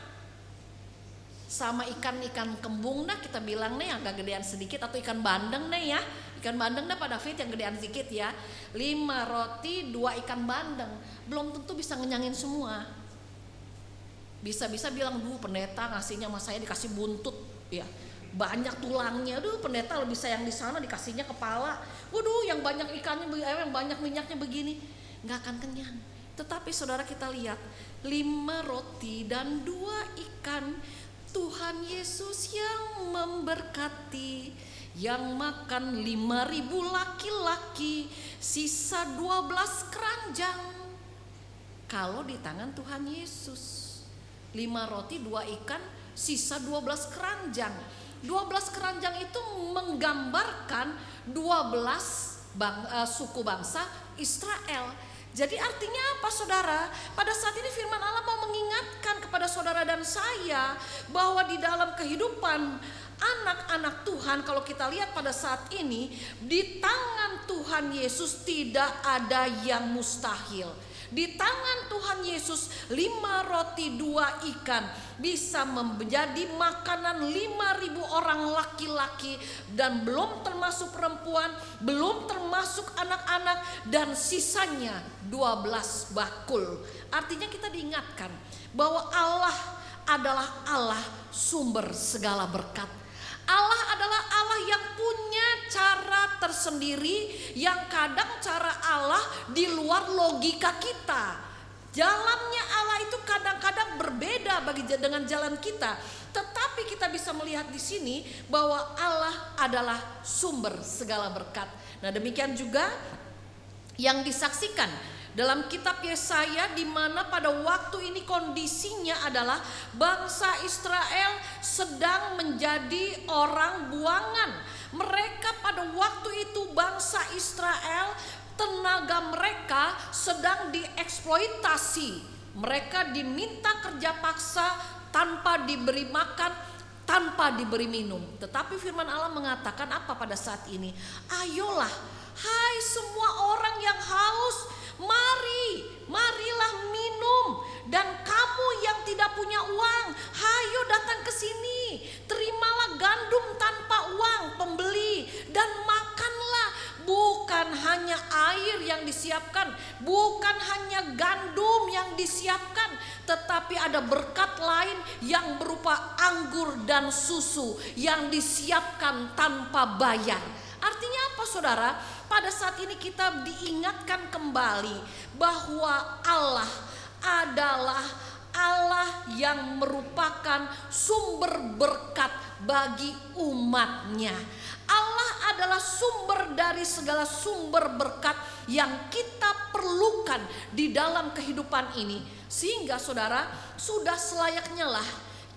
sama ikan-ikan kembung, nah kita bilang nih agak gedean sedikit, atau ikan bandeng nih ya, ikan bandeng dah Pak David yang gedean sedikit ya. 5 roti 2 ikan bandeng belum tentu bisa ngenyangin semua. Bisa-bisa bilang, pendeta ngasihnya sama saya dikasih buntut ya, banyak tulangnya. Aduh, pendeta lebih sayang di sana, dikasihnya kepala. Waduh, yang banyak ikannya, yang banyak minyaknya begini, nggak akan kenyang. Tetapi saudara, kita lihat 5 roti dan 2 ikan, Tuhan Yesus yang memberkati, yang makan 5.000 laki-laki, sisa 12 keranjang. Kalau di tangan Tuhan Yesus, 5 roti 2 ikan, sisa 12 keranjang. 12 keranjang itu menggambarkan 12 suku bangsa Israel. Jadi artinya apa saudara? Pada saat ini firman Allah mau mengingatkan kepada saudara dan saya bahwa di dalam kehidupan anak-anak Tuhan, kalau kita lihat pada saat ini, di tangan Tuhan Yesus tidak ada yang mustahil. Di tangan Tuhan Yesus 5 roti 2 ikan bisa menjadi makanan 5.000 orang laki-laki, dan belum termasuk perempuan, belum termasuk anak-anak, dan sisanya 12 bakul. Artinya kita diingatkan bahwa Allah adalah Allah sumber segala berkat. Allah adalah Allah yang punya cara tersendiri, yang kadang cara Allah di luar logika kita. Jalannya Allah itu kadang-kadang berbeda dengan jalan kita. Tetapi kita bisa melihat di sini bahwa Allah adalah sumber segala berkat. Nah, demikian juga yang disaksikan dalam kitab Yesaya, di mana pada waktu ini kondisinya adalah bangsa Israel sedang menjadi orang buangan. Mereka pada waktu itu, bangsa Israel, tenaga mereka sedang dieksploitasi. Mereka diminta kerja paksa tanpa diberi makan, tanpa diberi minum. Tetapi firman Allah mengatakan apa pada saat ini? Ayolah, hai semua orang yang haus, marilah minum. Dan kamu yang tidak punya uang, hayo datang ke sini. Terimalah gandum tanpa uang pembeli dan makanlah. Bukan hanya air yang disiapkan, bukan hanya gandum yang disiapkan, tetapi ada berkat lain yang berupa anggur dan susu yang disiapkan tanpa bayar. Artinya apa saudara? Pada saat ini kita diingatkan kembali bahwa Allah adalah Allah yang merupakan sumber berkat bagi umatnya. Allah adalah sumber dari segala sumber berkat yang kita perlukan di dalam kehidupan ini. Sehingga saudara, sudah selayaknya lah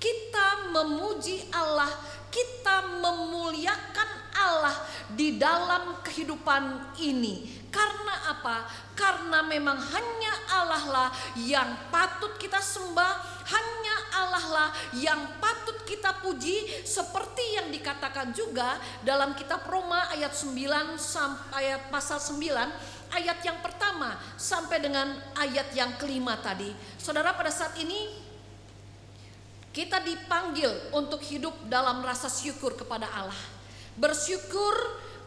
kita memuji Allah, kita memuliakan Allah di dalam kehidupan ini. Karena apa? Karena memang hanya Allah lah yang patut kita sembah, hanya Allah lah yang patut kita puji, seperti yang dikatakan juga dalam kitab Roma ayat 9 sampai pasal 9 ayat yang pertama sampai dengan ayat yang kelima tadi. Saudara, pada saat ini kita dipanggil untuk hidup dalam rasa syukur kepada Allah. Bersyukur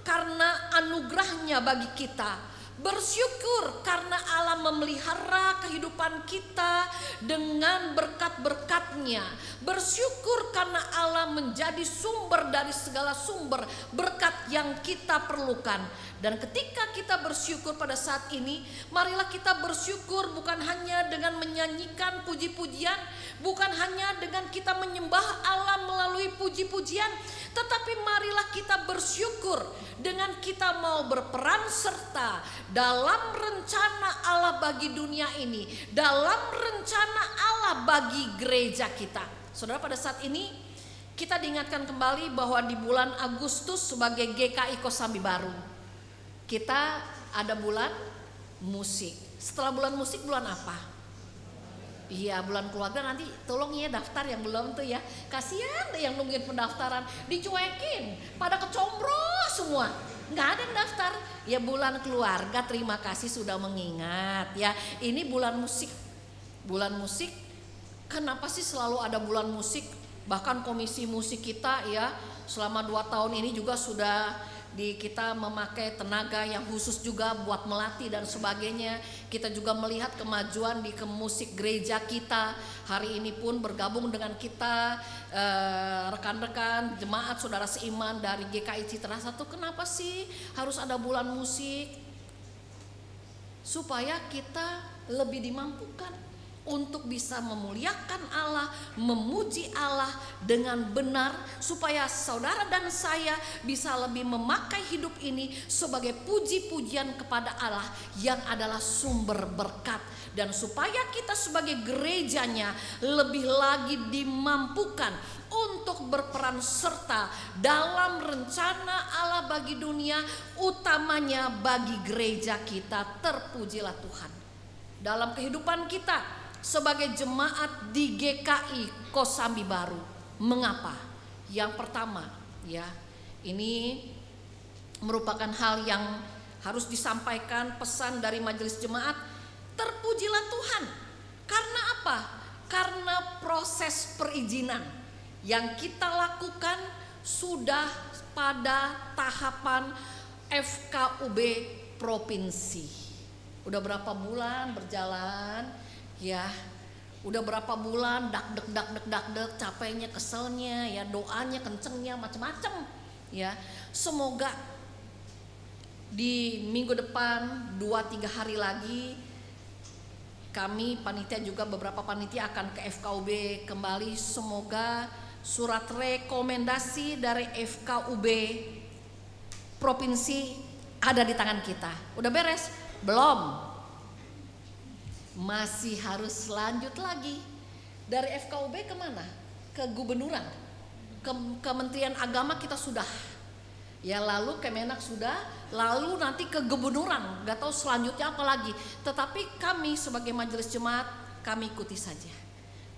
karena anugerahnya bagi kita. Bersyukur karena Allah memelihara kehidupan kita dengan berkat-berkatnya. Bersyukur karena Allah menjadi sumber dari segala sumber berkat yang kita perlukan. Dan ketika kita bersyukur pada saat ini, marilah kita bersyukur bukan hanya dengan menyanyikan puji-pujian, bukan hanya dengan kita menyembah Allah melalui puji-pujian, tetapi marilah kita bersyukur dengan kita mau berperan serta dalam rencana Allah bagi dunia ini, dalam rencana Allah bagi gereja kita. Saudara, pada saat ini kita diingatkan kembali bahwa di bulan Agustus sebagai GKI Kosambi Baru, kita ada bulan musik. Setelah bulan musik, bulan apa? Iya, bulan keluarga. Nanti tolong ya daftar yang belum tuh ya. Kasihan deh yang nungguin pendaftaran, dicuekin, pada kecombro semua, nggak ada yang daftar. Ya bulan keluarga, terima kasih sudah mengingat ya. Ini bulan musik. Bulan musik, kenapa sih selalu ada bulan musik? Bahkan komisi musik kita ya selama 2 tahun ini juga sudah kita memakai tenaga yang khusus juga buat melatih dan sebagainya. Kita juga melihat kemajuan di musik gereja kita. Hari ini pun bergabung dengan kita rekan-rekan jemaat saudara seiman dari GKI Citra 1. Kenapa sih harus ada bulan musik? Supaya kita lebih dimampukan untuk bisa memuliakan Allah, memuji Allah dengan benar, supaya saudara dan saya bisa lebih memakai hidup ini sebagai puji-pujian kepada Allah yang adalah sumber berkat, dan supaya kita sebagai gerejanya lebih lagi dimampukan untuk berperan serta dalam rencana Allah bagi dunia, utamanya bagi gereja kita. Terpujilah Tuhan. Dalam kehidupan kita sebagai jemaat di GKI Kosambi Baru. Mengapa? Yang pertama, ya, ini merupakan hal yang harus disampaikan, pesan dari majelis jemaat. Terpujilah Tuhan. Karena apa? Karena proses perizinan yang kita lakukan sudah pada tahapan FKUB provinsi. Udah berapa bulan berjalan, ya, udah berapa bulan dak-dek, capeknya, keselnya, ya, doanya, kencengnya, macam-macam, ya. Semoga di minggu depan 2-3 hari lagi kami panitia juga beberapa panitia akan ke FKUB kembali. Semoga surat rekomendasi dari FKUB provinsi ada di tangan kita. Udah beres? Belum. Masih harus lanjut lagi. Dari FKUB kemana? Ke gubernuran. Ke Kementerian Agama kita sudah. Ya, lalu Kemenak sudah, lalu nanti ke gubernuran. Gak tahu selanjutnya apa lagi. Tetapi kami sebagai majelis jemaat, kami ikuti saja.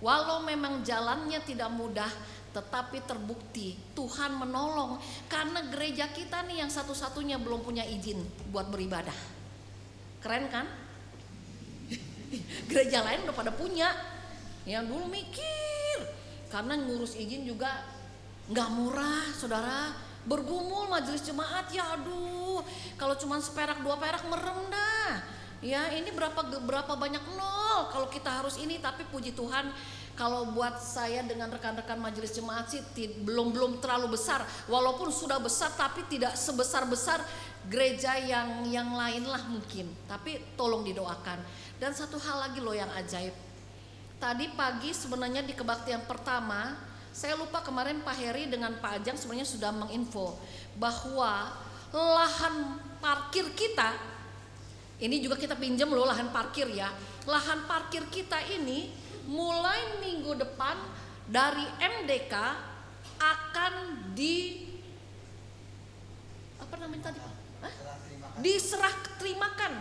Walau memang jalannya tidak mudah, tetapi terbukti Tuhan menolong. Karena gereja kita nih yang satu-satunya belum punya izin buat beribadah. Keren kan? Gereja lain udah pada punya. Yang dulu mikir, karena ngurus izin juga gak murah, saudara. Bergumul majelis jemaat, ya aduh, kalau cuma seperak 2 perak merem dah. Ya, ini berapa banyak nol kalau kita harus ini. Tapi puji Tuhan, kalau buat saya dengan rekan-rekan majelis jemaat sih belum terlalu besar. Walaupun sudah besar tapi tidak sebesar-besar gereja yang lain lah mungkin. Tapi tolong didoakan. Dan satu hal lagi loh yang ajaib. Tadi pagi sebenarnya di kebaktian pertama, saya lupa kemarin Pak Heri dengan Pak Ajang sebenarnya sudah menginfo bahwa lahan parkir kita, ini juga kita pinjam loh lahan parkir ya. Lahan parkir kita ini mulai minggu depan dari MDK akan diserah terimakan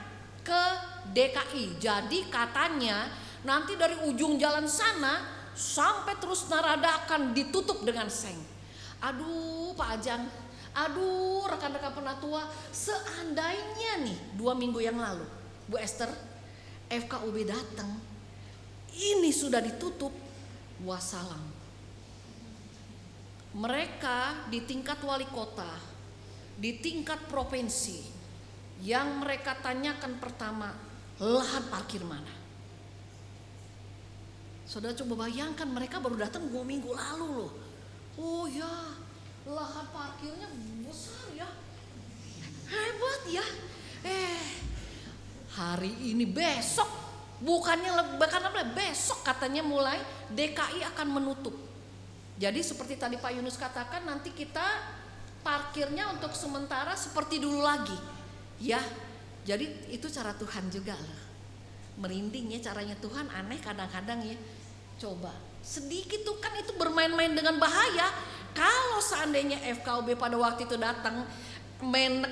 ke DKI. Jadi katanya nanti dari ujung jalan sana sampai terus Narada akan ditutup dengan seng. Aduh Pak Ajang, aduh rekan-rekan penatua, seandainya nih 2 minggu yang lalu Bu Esther FKUB datang, ini sudah ditutup, wassalam. Mereka di tingkat wali kota, di tingkat provinsi, yang mereka tanyakan pertama, lahan parkir mana? Saudara coba bayangkan, mereka baru datang 2 minggu lalu loh. Oh ya, lahan parkirnya besar ya, hebat ya. Hari ini besok, besok katanya mulai DKI akan menutup. Jadi seperti tadi Pak Yunus katakan, nanti kita parkirnya untuk sementara seperti dulu lagi. Ya, jadi itu cara Tuhan juga loh. Merinding ya caranya Tuhan, aneh kadang-kadang ya. Coba sedikit tuh kan itu bermain-main dengan bahaya. Kalau seandainya FKUB pada waktu itu datang,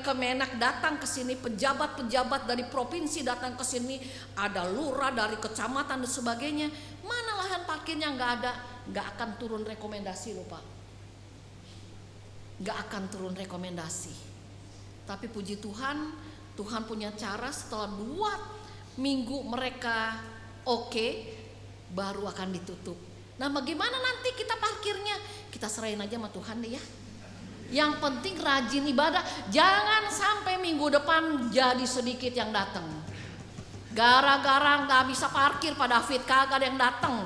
Kemenak datang ke sini, pejabat-pejabat dari provinsi datang ke sini, ada lurah dari kecamatan dan sebagainya, mana lahan parkirnya nggak ada, nggak akan turun rekomendasi loh Pak, nggak akan turun rekomendasi. Tapi puji Tuhan, Tuhan punya cara. Setelah 2 minggu mereka oke, baru akan ditutup. Nah bagaimana nanti kita parkirnya? Kita serahin aja sama Tuhan deh ya. Yang penting rajin ibadah. Jangan sampai minggu depan jadi sedikit yang datang. Gara-gara nggak bisa parkir Pak David, kagak ada yang datang.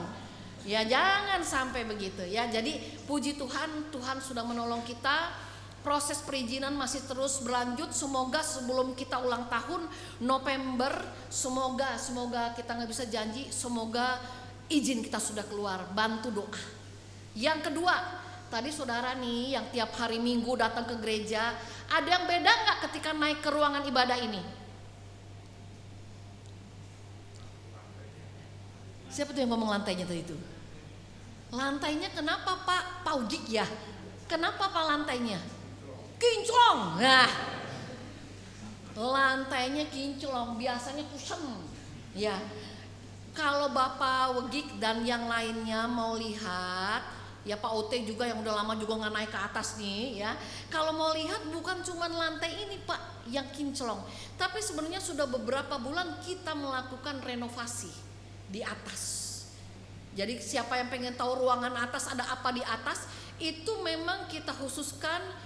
Ya jangan sampai begitu ya. Jadi puji Tuhan, Tuhan sudah menolong kita. Proses perizinan masih terus berlanjut. Semoga sebelum kita ulang tahun November, semoga kita nggak bisa janji, semoga izin kita sudah keluar. Bantu doa. Yang kedua, tadi saudara nih yang tiap hari Minggu datang ke gereja, ada yang beda nggak ketika naik ke ruangan ibadah ini? Siapa tuh yang ngomong lantainya tadi itu? Lantainya kenapa Pak Ujik ya? Kenapa Pak lantainya? Kinclong. Nah, lantainya kinclong, biasanya kusem. Ya, kalau Bapak Wegik dan yang lainnya mau lihat, ya Pak Ote juga yang udah lama juga nggak naik ke atas nih ya. Kalau mau lihat bukan cuma lantai ini Pak yang kinclong, tapi sebenarnya sudah beberapa bulan kita melakukan renovasi di atas. Jadi siapa yang pengen tahu ruangan atas ada apa di atas, itu memang kita khususkan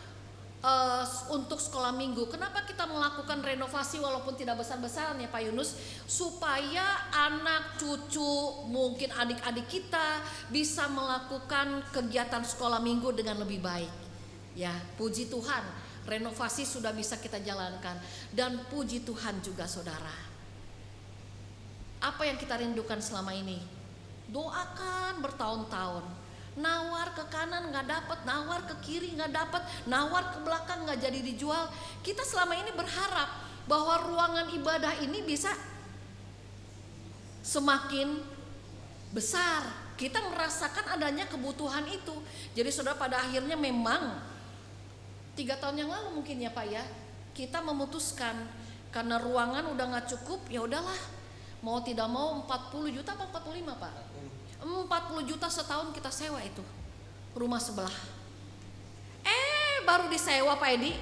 untuk sekolah minggu. Kenapa kita melakukan renovasi walaupun tidak besar-besaran ya Pak Yunus? Supaya anak cucu mungkin adik-adik kita bisa melakukan kegiatan sekolah minggu dengan lebih baik. Ya, puji Tuhan, renovasi sudah bisa kita jalankan. Dan puji Tuhan juga saudara, apa yang kita rindukan selama ini? Doakan bertahun-tahun. Nawar ke kanan nggak dapat, nawar ke kiri nggak dapat, nawar ke belakang nggak jadi dijual. Kita selama ini berharap bahwa ruangan ibadah ini bisa semakin besar. Kita merasakan adanya kebutuhan itu. Jadi saudara, pada akhirnya memang 3 tahun yang lalu mungkin ya Pak ya, kita memutuskan karena ruangan udah nggak cukup, ya udahlah. Mau tidak mau 40 juta apa 45 Pak? 40 juta setahun kita sewa itu rumah sebelah. Baru disewa Pak Edi,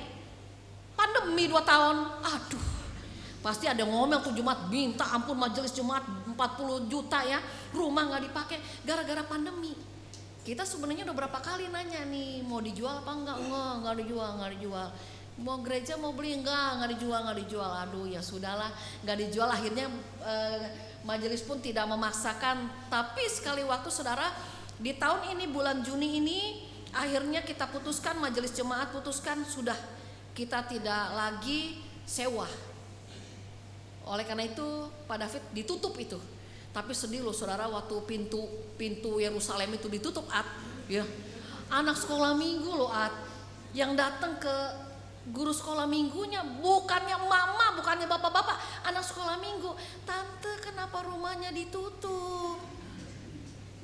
pandemi 2 tahun. Aduh, pasti ada ngomel tuh Jumat, minta ampun majelis Jumat 40 juta ya, rumah gak dipakai gara-gara pandemi. Kita sebenarnya udah berapa kali nanya nih, mau dijual apa enggak? Enggak dijual. Mau gereja mau beli enggak dijual. Aduh ya sudahlah, enggak dijual. Akhirnya majelis pun tidak memaksakan. Tapi sekali waktu saudara, di tahun ini bulan Juni ini akhirnya kita putuskan, majelis jemaat putuskan sudah kita tidak lagi sewa. Oleh karena itu Pak David ditutup itu. Tapi sedih loh saudara, waktu pintu Yerusalem itu ditutup ya. Anak sekolah minggu loh yang datang ke guru sekolah minggunya, bukannya mama, bukannya bapak-bapak, anak sekolah minggu. Tante, kenapa rumahnya ditutup?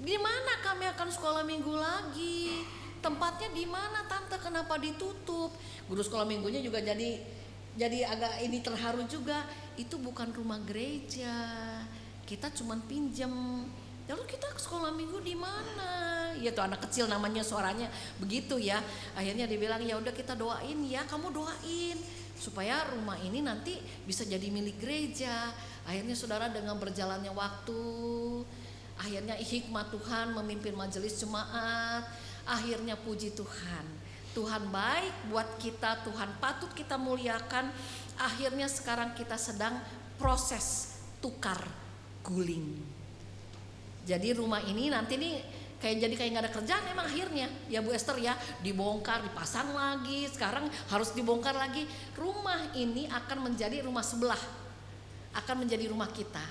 Di mana kami akan sekolah minggu lagi? Tempatnya di mana Tante, kenapa ditutup? Guru sekolah minggunya juga jadi agak ini terharu juga. Itu bukan rumah gereja, kita cuman pinjam. Lalu kita ke sekolah minggu di mana? Ya tuh anak kecil namanya suaranya begitu ya. Akhirnya dibilang ya udah kita doain ya, kamu doain supaya rumah ini nanti bisa jadi milik gereja. Akhirnya saudara, dengan berjalannya waktu, akhirnya hikmat Tuhan memimpin majelis jemaat. Akhirnya puji Tuhan, Tuhan baik buat kita, Tuhan patut kita muliakan. Akhirnya sekarang kita sedang proses tukar guling. Jadi rumah ini nanti nih kayak nggak ada kerjaan emang akhirnya ya Bu Esther ya, dibongkar, dipasang lagi, sekarang harus dibongkar lagi. Rumah ini akan menjadi rumah sebelah, akan menjadi rumah kita.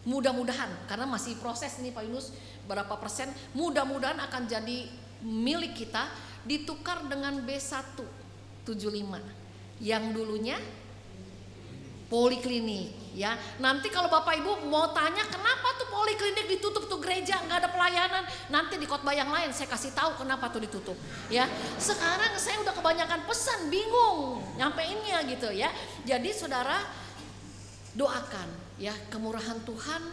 Mudah-mudahan, karena masih proses ini Pak Yunus, berapa persen, mudah-mudahan akan jadi milik kita, ditukar dengan B175 yang dulunya poliklinik ya. Nanti kalau Bapak Ibu mau tanya kenapa tuh poliklinik ditutup, tuh gereja nggak ada pelayanan, nanti di khotbah yang lain saya kasih tahu kenapa tuh ditutup ya. Sekarang saya udah kebanyakan pesan, bingung nyampeinnya gitu ya. Jadi saudara, doakan ya kemurahan Tuhan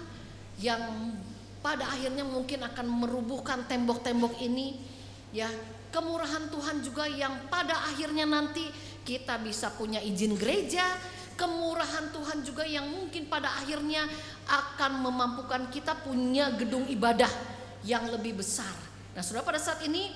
yang pada akhirnya mungkin akan merubuhkan tembok-tembok ini ya. Kemurahan Tuhan juga yang pada akhirnya nanti kita bisa punya izin gereja. Kemurahan Tuhan juga yang mungkin pada akhirnya akan memampukan kita punya gedung ibadah yang lebih besar. Nah saudara, pada saat ini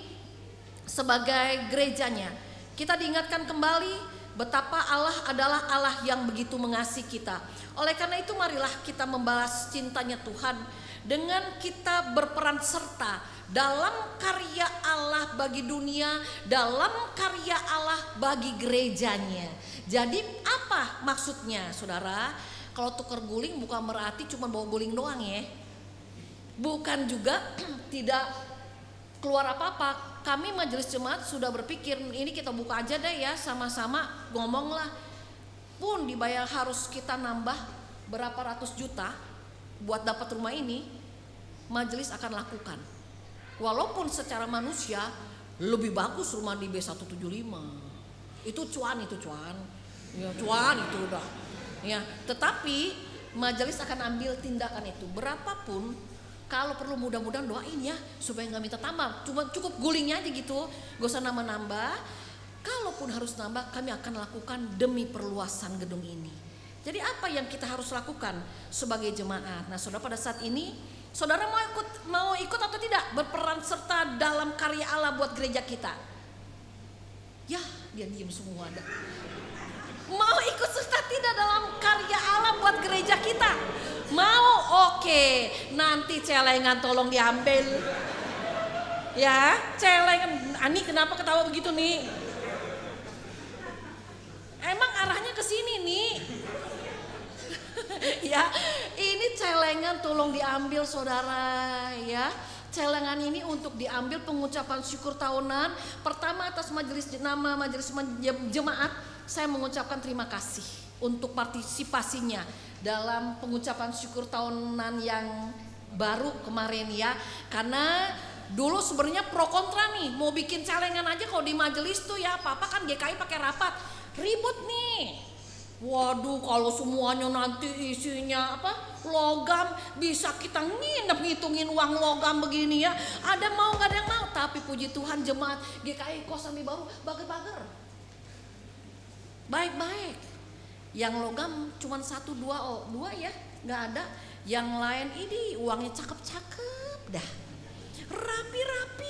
sebagai gerejanya. Kita diingatkan kembali betapa Allah adalah Allah yang begitu mengasihi kita. Oleh karena itu marilah kita membalas cintanya Tuhan dengan kita berperan serta dalam karya Allah bagi dunia, dalam karya Allah bagi gerejanya. Jadi apa maksudnya saudara? Kalau tukar guling bukan berarti cuma bawa guling doang ya. Bukan juga tidak keluar apa-apa. Kami majelis jemaat sudah berpikir ini kita buka aja deh ya, sama-sama ngomonglah. Pun dibayar harus kita nambah berapa ratus juta buat dapat rumah ini, majelis akan lakukan. Walaupun secara manusia lebih bagus rumah di B175. Itu cuan. Ya, cuan itu udah. Ya, tetapi majelis akan ambil tindakan itu berapapun. Kalau perlu mudah-mudahan doain ya supaya nggak minta tambah, cuma cukup gulingnya aja gitu, gak usah nambah-nambah. Kalaupun harus nambah, kami akan lakukan demi perluasan gedung ini. Jadi apa yang kita harus lakukan sebagai jemaat? Nah, saudara, pada saat ini saudara mau ikut atau tidak berperan serta dalam karya Allah buat gereja kita? Ya, dia diem semua dah. Mau ikut serta tidak dalam karya Allah buat gereja kita? Mau? Oke. Nanti celengan tolong diambil. Ya, celengan. Ani kenapa ketawa begitu nih? Emang arahnya ke sini nih. Ya, ini celengan tolong diambil saudara ya. Celengan ini untuk diambil pengucapan syukur tahunan. Pertama atas nama majelis jemaat, saya mengucapkan terima kasih untuk partisipasinya dalam pengucapan syukur tahunan yang baru kemarin ya. Karena dulu sebenarnya pro kontra nih, mau bikin celengan aja kalau di majelis tuh ya apa-apa kan GKI pakai rapat. Ribut nih. Waduh, kalau semuanya nanti isinya logam, bisa kita nginep ngitungin uang logam begini ya. Ada mau nggak ada yang mau, tapi puji Tuhan jemaat GKI Kosambi Baru bager-bager. Baik-baik. Yang logam cuma 1-2 ya, nggak ada. Yang lain ini uangnya cakep-cakep dah. Rapi-rapi.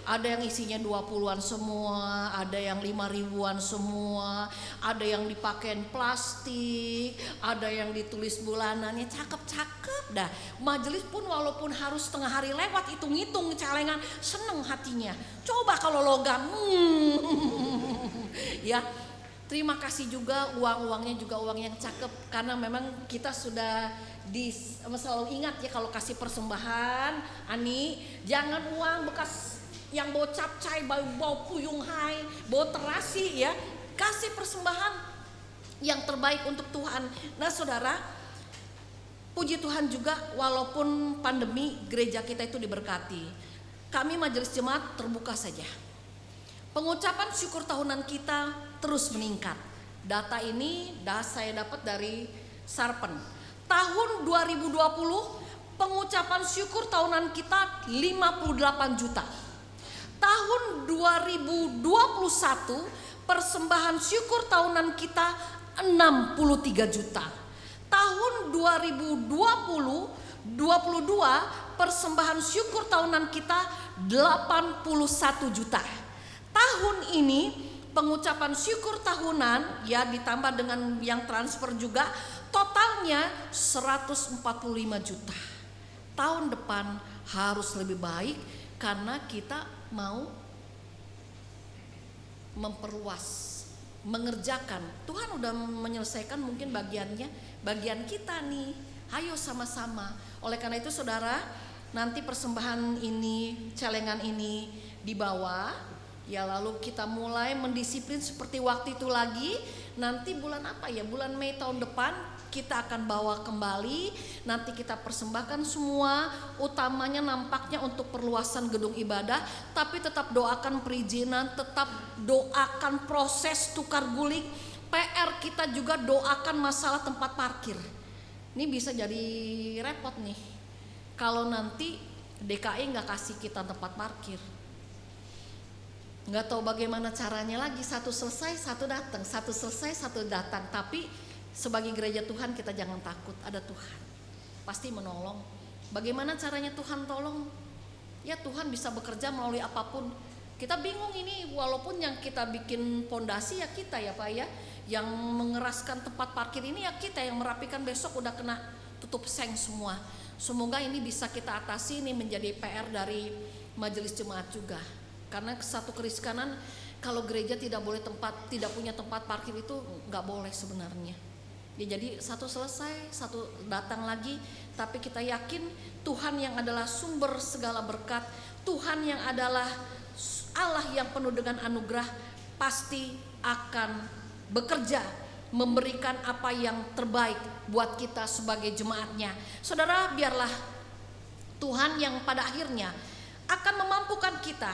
Ada yang isinya 20-an semua, ada yang 5.000-an semua, ada yang dipakein plastik, ada yang ditulis bulanannya, cakep-cakep dah. Majelis pun walaupun harus setengah hari lewat hitung-hitung celengan, seneng hatinya. Coba kalau logam, ya. Terima kasih juga uang-uangnya juga uang yang cakep, karena memang kita sudah selalu ingat ya kalau kasih persembahan, Ani, jangan uang bekas yang bau capcay, bau puyung hai, bau terasi ya. Kasih persembahan yang terbaik untuk Tuhan. Nah saudara, puji Tuhan juga walaupun pandemi gereja kita itu diberkati. Kami majelis jemaat terbuka saja. Pengucapan syukur tahunan kita terus meningkat. Data ini saya dapat dari Sarpen. Tahun 2020 pengucapan syukur tahunan kita 58 juta. Tahun 2021 persembahan syukur tahunan kita 63 juta. Tahun 2022 persembahan syukur tahunan kita 81 juta. Tahun ini pengucapan syukur tahunan ya ditambah dengan yang transfer juga totalnya 145 juta. Tahun depan harus lebih baik karena kita mau memperluas, mengerjakan. Tuhan udah menyelesaikan mungkin bagian kita nih. Ayo sama-sama. Oleh karena itu saudara, nanti persembahan ini, celengan ini dibawa. Ya lalu kita mulai mendisiplin seperti waktu itu lagi. Nanti bulan apa ya? Bulan Mei tahun depan kita akan bawa kembali. Nanti kita persembahkan semua. Utamanya nampaknya untuk perluasan gedung ibadah. Tapi tetap doakan perizinan. Tetap doakan proses tukar guling. PR kita juga doakan masalah tempat parkir. Ini bisa jadi repot nih. Kalau nanti DKI gak kasih kita tempat parkir. Nggak tahu bagaimana caranya lagi, satu selesai satu datang, satu selesai satu datang. Tapi sebagai gereja Tuhan kita jangan takut, ada Tuhan pasti menolong. Bagaimana caranya Tuhan tolong? Ya Tuhan bisa bekerja melalui apapun. Kita bingung ini, walaupun yang kita bikin pondasi ya kita ya Pak ya, yang mengeraskan tempat parkir ini ya kita, yang merapikan besok udah kena tutup seng semua. Semoga ini bisa kita atasi, ini menjadi PR dari majelis jemaat juga. Karena satu keriskanan kalau gereja tidak punya tempat parkir itu nggak boleh sebenarnya. Ya, jadi satu selesai, satu datang lagi, tapi kita yakin Tuhan yang adalah sumber segala berkat, Tuhan yang adalah Allah yang penuh dengan anugerah pasti akan bekerja memberikan apa yang terbaik buat kita sebagai jemaatnya. Saudara, biarlah Tuhan yang pada akhirnya akan memampukan kita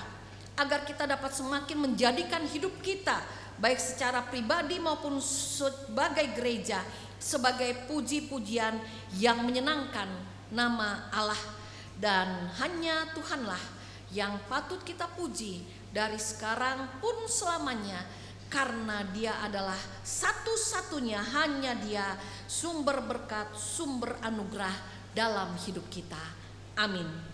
agar kita dapat semakin menjadikan hidup kita baik secara pribadi maupun sebagai gereja sebagai puji-pujian yang menyenangkan nama Allah, dan hanya Tuhanlah yang patut kita puji dari sekarang pun selamanya, karena Dia adalah satu-satunya, hanya Dia sumber berkat, sumber anugerah dalam hidup kita. Amin.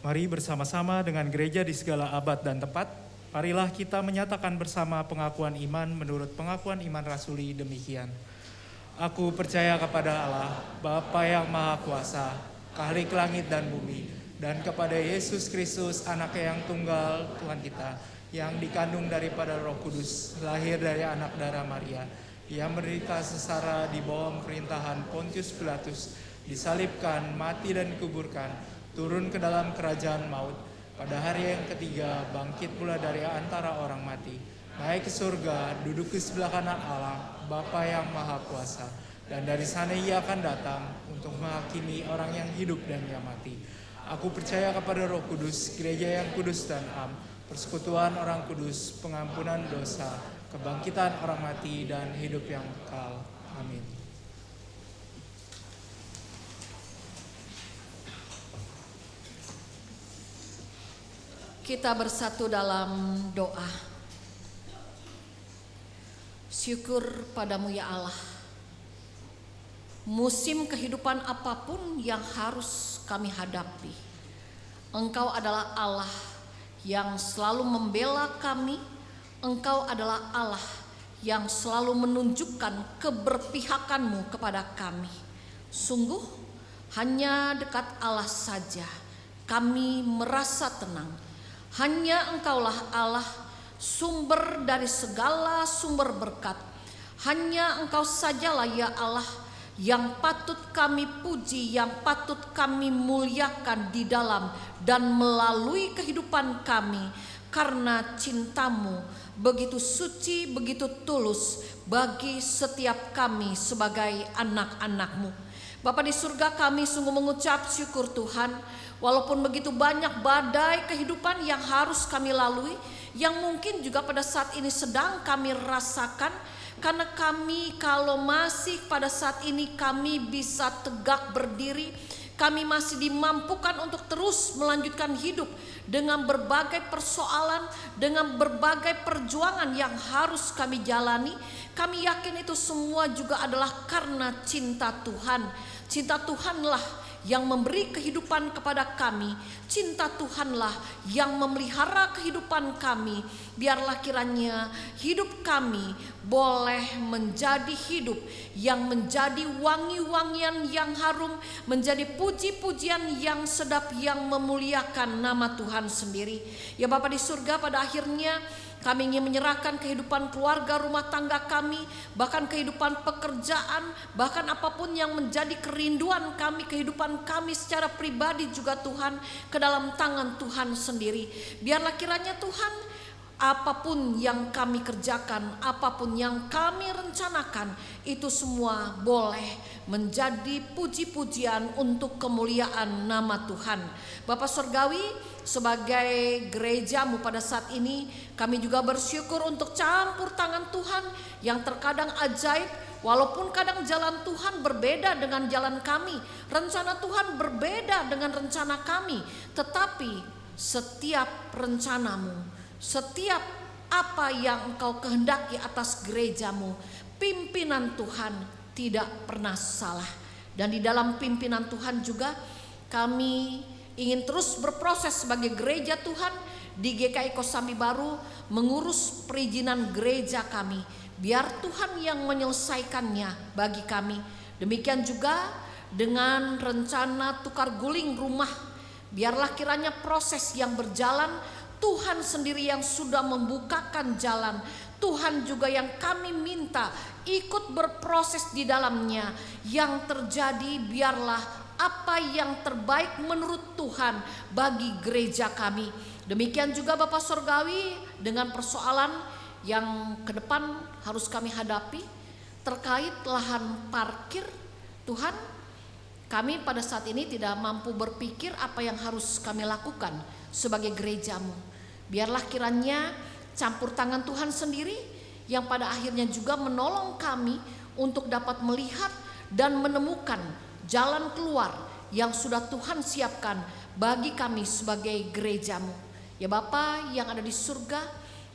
Mari bersama-sama dengan gereja di segala abad dan tempat, marilah kita menyatakan bersama pengakuan iman menurut pengakuan iman rasuli demikian. Aku percaya kepada Allah, Bapa yang Maha Kuasa, Khalik langit dan bumi, dan kepada Yesus Kristus, Anaknya yang tunggal, Tuhan kita, yang dikandung daripada Roh Kudus, lahir dari anak darah Maria, yang menderita sengsara di bawah pemerintahan Pontius Pilatus, disalibkan, mati dan dikuburkan, turun ke dalam kerajaan maut, pada hari yang ketiga bangkit pula dari antara orang mati, naik ke surga, duduk di sebelah kanan Allah, Bapa yang Maha Kuasa, dan dari sana Ia akan datang untuk menghakimi orang yang hidup dan yang mati. Aku percaya kepada Roh Kudus, gereja yang kudus dan am, persekutuan orang kudus, pengampunan dosa, kebangkitan orang mati, dan hidup yang kekal. Amin. Kita bersatu dalam doa. Syukur padamu ya Allah. Musim kehidupan apapun yang harus kami hadapi, Engkau adalah Allah yang selalu membela kami. Engkau adalah Allah yang selalu menunjukkan keberpihakan-Mu kepada kami. Sungguh hanya dekat Allah saja kami merasa tenang. Hanya Engkaulah Allah, sumber dari segala sumber berkat. Hanya Engkau sajalah ya Allah yang patut kami puji, yang patut kami muliakan di dalam dan melalui kehidupan kami. Karena cinta-Mu begitu suci, begitu tulus bagi setiap kami sebagai anak-anak-Mu. Bapa di surga, kami sungguh mengucap syukur Tuhan. Walaupun begitu banyak badai kehidupan yang harus kami lalui, yang mungkin juga pada saat ini sedang kami rasakan, karena kami kalau masih pada saat ini kami bisa tegak berdiri, kami masih dimampukan untuk terus melanjutkan hidup dengan berbagai persoalan, dengan berbagai perjuangan yang harus kami jalani. Kami yakin itu semua juga adalah karena cinta Tuhan. Cinta Tuhanlah yang memberi kehidupan kepada kami. Cinta Tuhanlah yang memelihara kehidupan kami. Biarlah kiranya hidup kami boleh menjadi hidup yang menjadi wangi-wangian yang harum, menjadi puji-pujian yang sedap yang memuliakan nama Tuhan sendiri. Ya Bapa di surga, pada akhirnya kami ingin menyerahkan kehidupan keluarga, rumah tangga kami, bahkan kehidupan pekerjaan, bahkan apapun yang menjadi kerinduan kami, kehidupan kami secara pribadi juga Tuhan, ke dalam tangan Tuhan sendiri. Biarlah kiranya Tuhan, apapun yang kami kerjakan, apapun yang kami rencanakan, itu semua boleh menjadi puji-pujian untuk kemuliaan nama Tuhan. Bapa Surgawi, sebagai gereja-Mu pada saat ini, kami juga bersyukur untuk campur tangan Tuhan yang terkadang ajaib. Walaupun kadang jalan Tuhan berbeda dengan jalan kami, rencana Tuhan berbeda dengan rencana kami, tetapi setiap rencana-Mu, setiap apa yang Engkau kehendaki atas gereja-Mu, pimpinan Tuhan tidak pernah salah. Dan di dalam pimpinan Tuhan juga kami ingin terus berproses sebagai gereja Tuhan di GKI Kosambi Baru, mengurus perizinan gereja kami. Biar Tuhan yang menyelesaikannya bagi kami. Demikian juga dengan rencana tukar guling rumah. Biarlah kiranya proses yang berjalan, Tuhan sendiri yang sudah membukakan jalan. Tuhan juga yang kami minta ikut berproses di dalamnya. Yang terjadi biarlah apa yang terbaik menurut Tuhan bagi gereja kami. Demikian juga Bapak Surgawi, dengan persoalan yang ke depan harus kami hadapi terkait lahan parkir. Tuhan, kami pada saat ini tidak mampu berpikir apa yang harus kami lakukan sebagai gereja-Mu. Biarlah kiranya campur tangan Tuhan sendiri yang pada akhirnya juga menolong kami untuk dapat melihat dan menemukan jalan keluar yang sudah Tuhan siapkan bagi kami sebagai gereja-Mu. Ya Bapa yang ada di surga,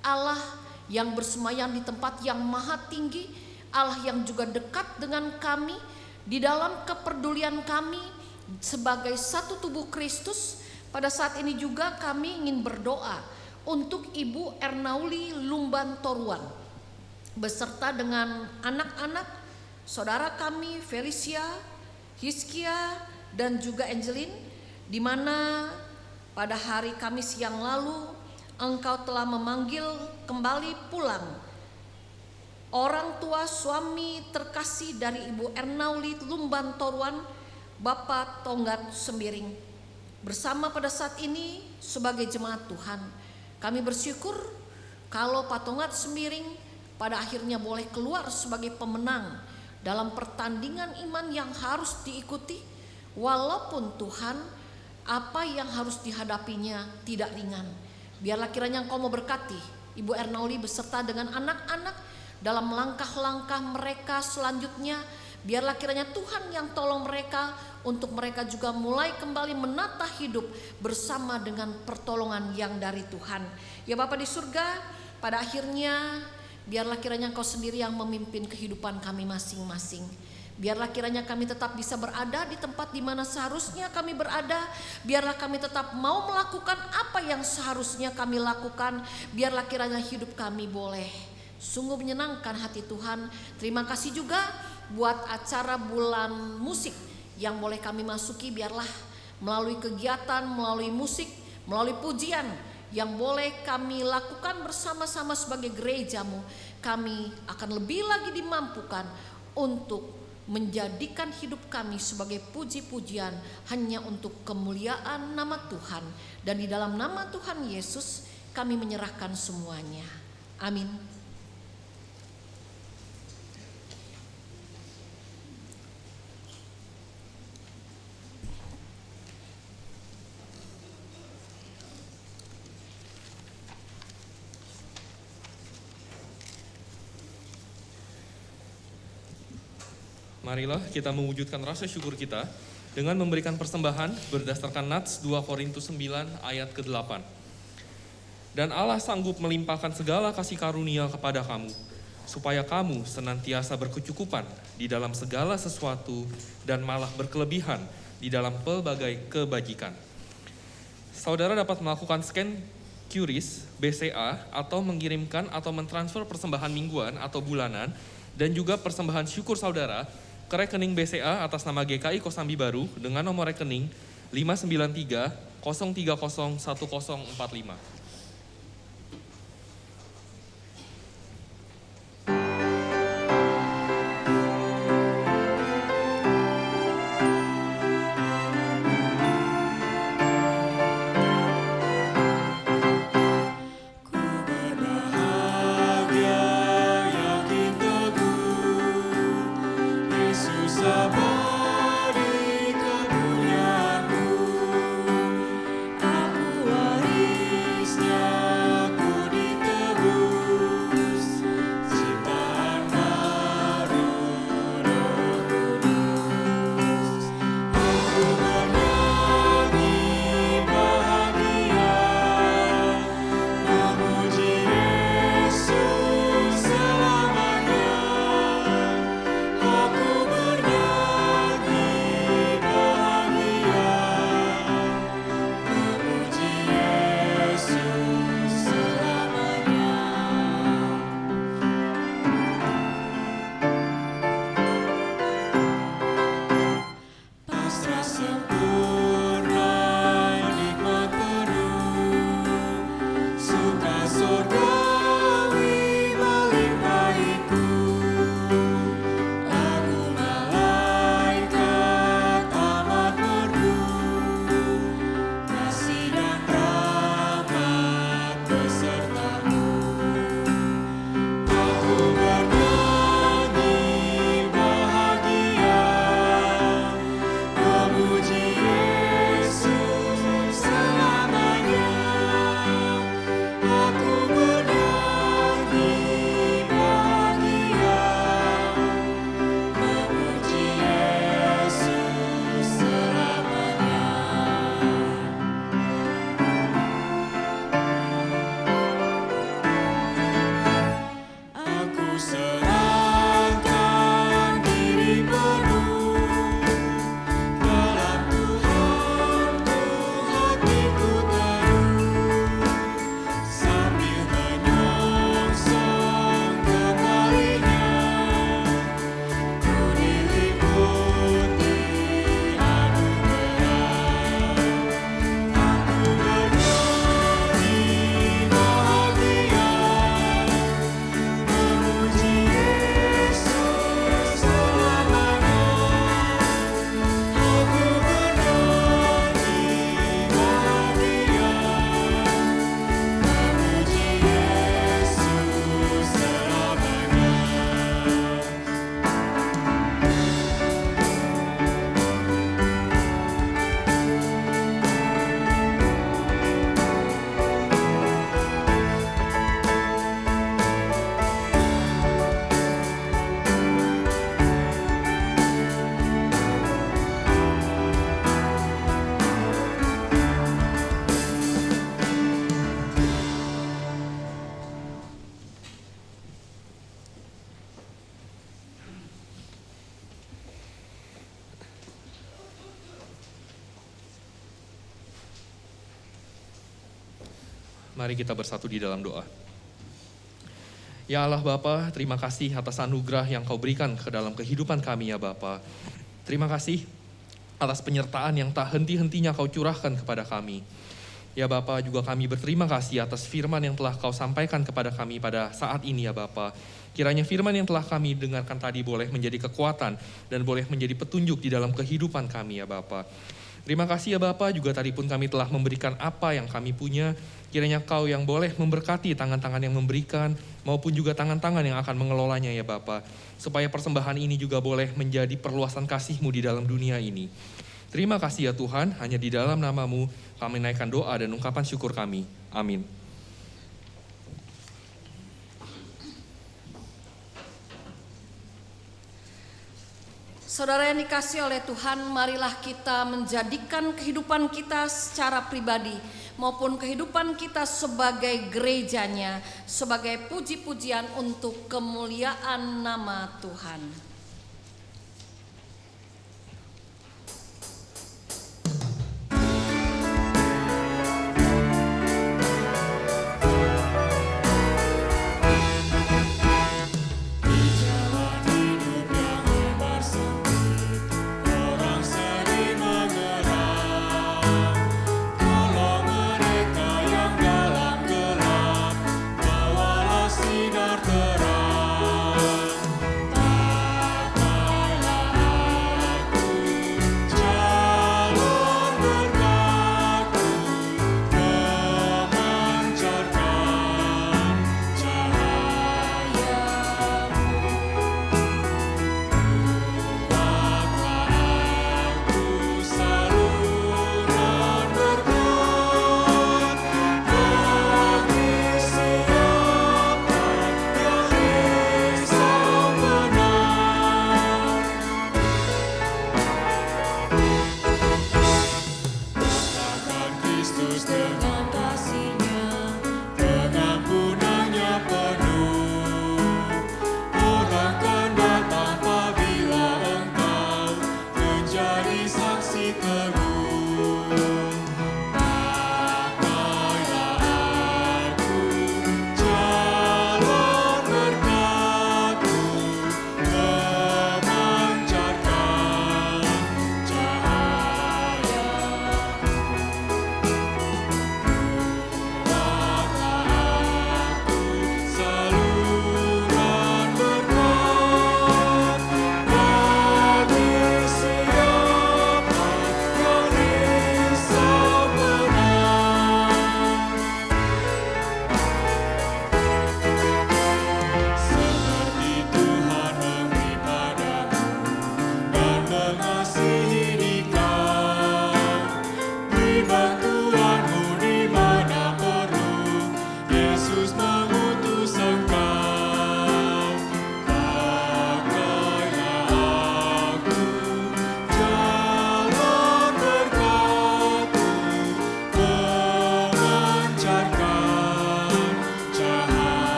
Allah yang bersemayam di tempat yang maha tinggi, Allah yang juga dekat dengan kami, di dalam kepedulian kami sebagai satu tubuh Kristus, Pada saat ini juga kami ingin berdoa untuk Ibu Ernauli Lumban Toruan beserta dengan anak-anak saudara kami Felicia, Hiskia, dan juga Angelin, di mana pada hari Kamis yang lalu Engkau telah memanggil kembali pulang orang tua suami terkasih dari Ibu Ernauli Lumban Toruan, Bapak Tonggat Sembiring. Bersama pada saat ini sebagai jemaat Tuhan, kami bersyukur kalau Pak Tonggat Sembiring pada akhirnya boleh keluar sebagai pemenang dalam pertandingan iman yang harus diikuti, walaupun Tuhan apa yang harus dihadapinya tidak ringan. Biarlah kiranya Engkau mau berkati Ibu Ernauli beserta dengan anak-anak dalam langkah-langkah mereka selanjutnya. Biarlah kiranya Tuhan yang tolong mereka untuk mereka juga mulai kembali menata hidup bersama dengan pertolongan yang dari Tuhan. Ya Bapa di surga, pada akhirnya biarlah kiranya Engkau sendiri yang memimpin kehidupan kami masing-masing. Biarlah kiranya kami tetap bisa berada di tempat di mana seharusnya kami berada. Biarlah kami tetap mau melakukan apa yang seharusnya kami lakukan. Biarlah kiranya hidup kami boleh sungguh menyenangkan hati Tuhan. Terima kasih juga buat acara bulan musik yang boleh kami masuki. Biarlah melalui kegiatan, melalui musik, melalui pujian yang boleh kami lakukan bersama-sama sebagai gerejamu, kami akan lebih lagi dimampukan untuk menjadikan hidup kami sebagai puji-pujian hanya untuk kemuliaan nama Tuhan. Dan di dalam nama Tuhan Yesus kami menyerahkan semuanya. Amin. Marilah kita mewujudkan rasa syukur kita dengan memberikan persembahan berdasarkan Nats 2 Korintus 9 ayat ke-8. Dan Allah sanggup melimpahkan segala kasih karunia kepada kamu, supaya kamu senantiasa berkecukupan di dalam segala sesuatu dan malah berkelebihan di dalam pelbagai kebajikan. Saudara dapat melakukan scan QRIS, BCA, atau mengirimkan atau mentransfer persembahan mingguan atau bulanan, dan juga persembahan syukur saudara ke rekening BCA atas nama GKI Kosambi Baru dengan nomor rekening 593 030 1045. Sabari kepunyaanmu, aku waris Mari kita bersatu di dalam doa. Ya Allah Bapa, terima kasih atas anugerah yang Kau berikan ke dalam kehidupan kami ya Bapa. Terima kasih atas penyertaan yang tak henti-hentinya Kau curahkan kepada kami. Ya Bapa, juga kami berterima kasih atas firman yang telah Kau sampaikan kepada kami pada saat ini ya Bapa. Kiranya firman yang telah kami dengarkan tadi boleh menjadi kekuatan dan boleh menjadi petunjuk di dalam kehidupan kami ya Bapa. Terima kasih ya Bapa, juga tadi pun kami telah memberikan apa yang kami punya. Kiranya Kau yang boleh memberkati tangan-tangan yang memberikan maupun juga tangan-tangan yang akan mengelolanya ya Bapa. Supaya persembahan ini juga boleh menjadi perluasan kasih-Mu di dalam dunia ini. Terima kasih ya Tuhan, hanya di dalam nama-Mu kami naikkan doa dan ungkapan syukur kami. Amin. Saudara yang dikasihi oleh Tuhan, marilah kita menjadikan kehidupan kita secara pribadi maupun kehidupan kita sebagai gerejanya, sebagai puji-pujian untuk kemuliaan nama Tuhan.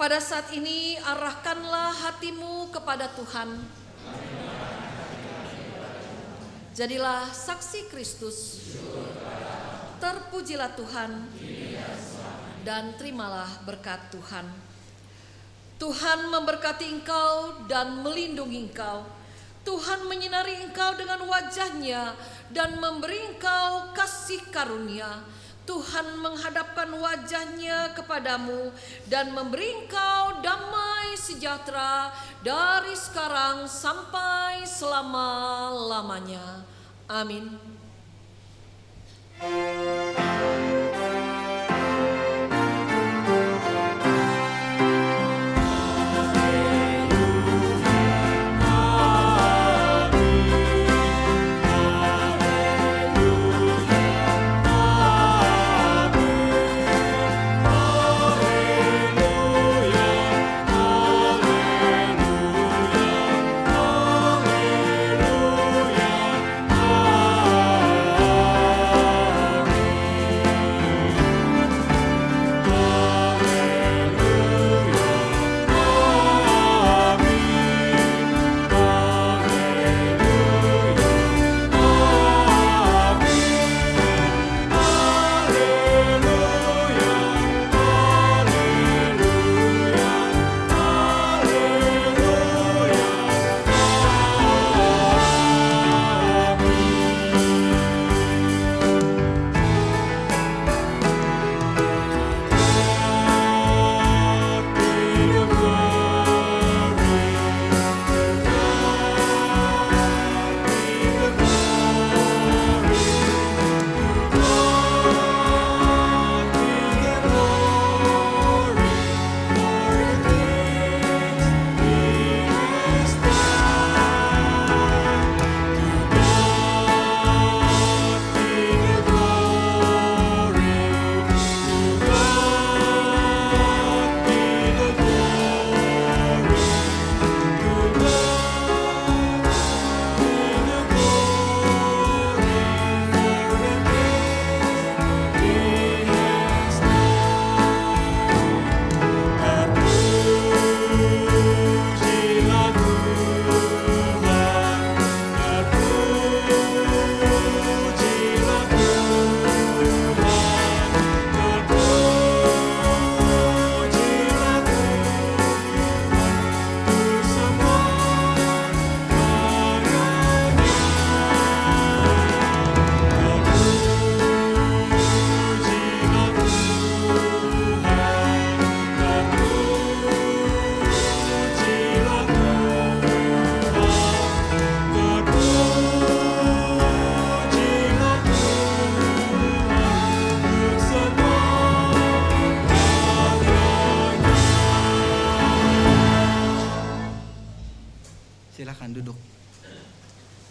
Pada saat ini arahkanlah hatimu kepada Tuhan. Jadilah saksi Kristus. Terpujilah Tuhan dan terimalah berkat Tuhan. Tuhan memberkati engkau dan melindungi engkau. Tuhan menyinari engkau dengan wajah-Nya dan memberi engkau kasih karunia. Tuhan menghadapkan wajah-Nya kepadamu dan memberi engkau damai sejahtera dari sekarang sampai selama-lamanya. Amin.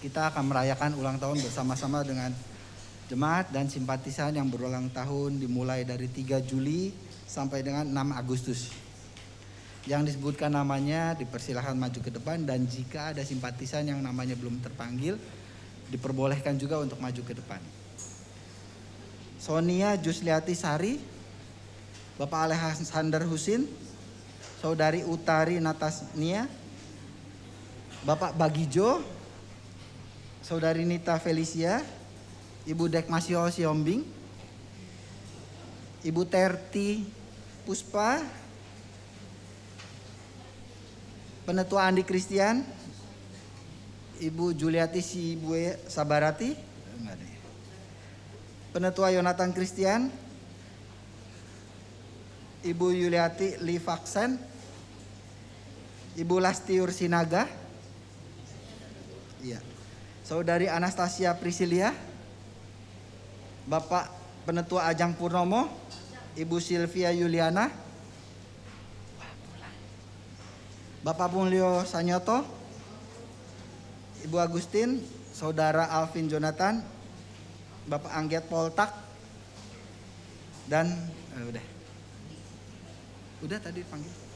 kita akan merayakan ulang tahun bersama-sama dengan jemaat dan simpatisan yang berulang tahun dimulai dari 3 Juli sampai dengan 6 Agustus. Yang disebutkan namanya dipersilahkan maju ke depan, dan jika ada simpatisan yang namanya belum terpanggil diperbolehkan juga untuk maju ke depan. Sonia Jusliati Sari, Bapak Alexander Husin, Saudari Utari Natasnia, Bapak Bagijo, Saudari Nita Felicia, Ibu Dekmasio Siombing, Ibu Terti Puspa, Penetua Andi Kristian, Ibu Juliati Sibue Sabarati, Penetua Yonatan Kristian, Ibu Yuliati Livaksen, Ibu Lastiur Sinaga, iya, Saudari Anastasia Prisilia, Bapak Penetua Ajang Purnomo, Ibu Silvia Yuliana, Bapak Mulyo Sanyoto, Ibu Agustin, Saudara Alvin Jonathan, Bapak Angget Poltak, dan udah tadi dipanggil.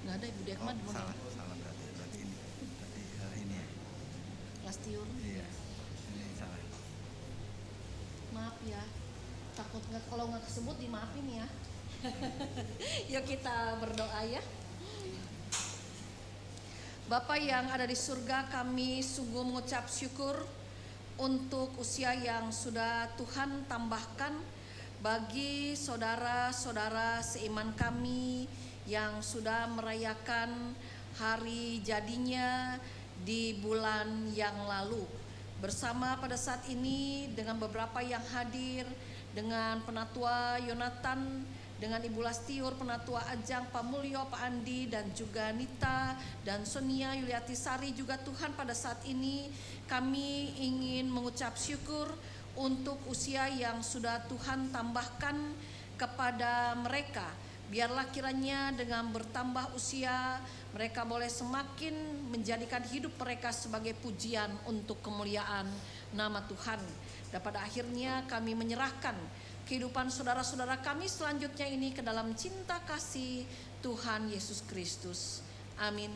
Nggak ada Ibu Dekma di mana? Salah berarti ini ya. Lastiur. Iya. Ini salah. Maaf ya, takut nggak, kalau nggak kesebut dimaafin ya. Yuk kita berdoa ya. Bapa yang ada di surga, kami sungguh mengucap syukur untuk usia yang sudah Tuhan tambahkan bagi saudara-saudara seiman kami yang sudah merayakan hari jadinya di bulan yang lalu. Bersama pada saat ini dengan beberapa yang hadir, dengan Penatua Yonatan, dengan Ibu Lastiur, Penatua Ajang, Pak Mulyo, Pak Andi, dan juga Nita dan Sonia Yuliati Sari juga Tuhan, pada saat ini kami ingin mengucap syukur untuk usia yang sudah Tuhan tambahkan kepada mereka. Biarlah kiranya dengan bertambah usia mereka boleh semakin menjadikan hidup mereka sebagai pujian untuk kemuliaan nama Tuhan. Dan pada akhirnya kami menyerahkan kehidupan saudara-saudara kami selanjutnya ini ke dalam cinta kasih Tuhan Yesus Kristus. Amin.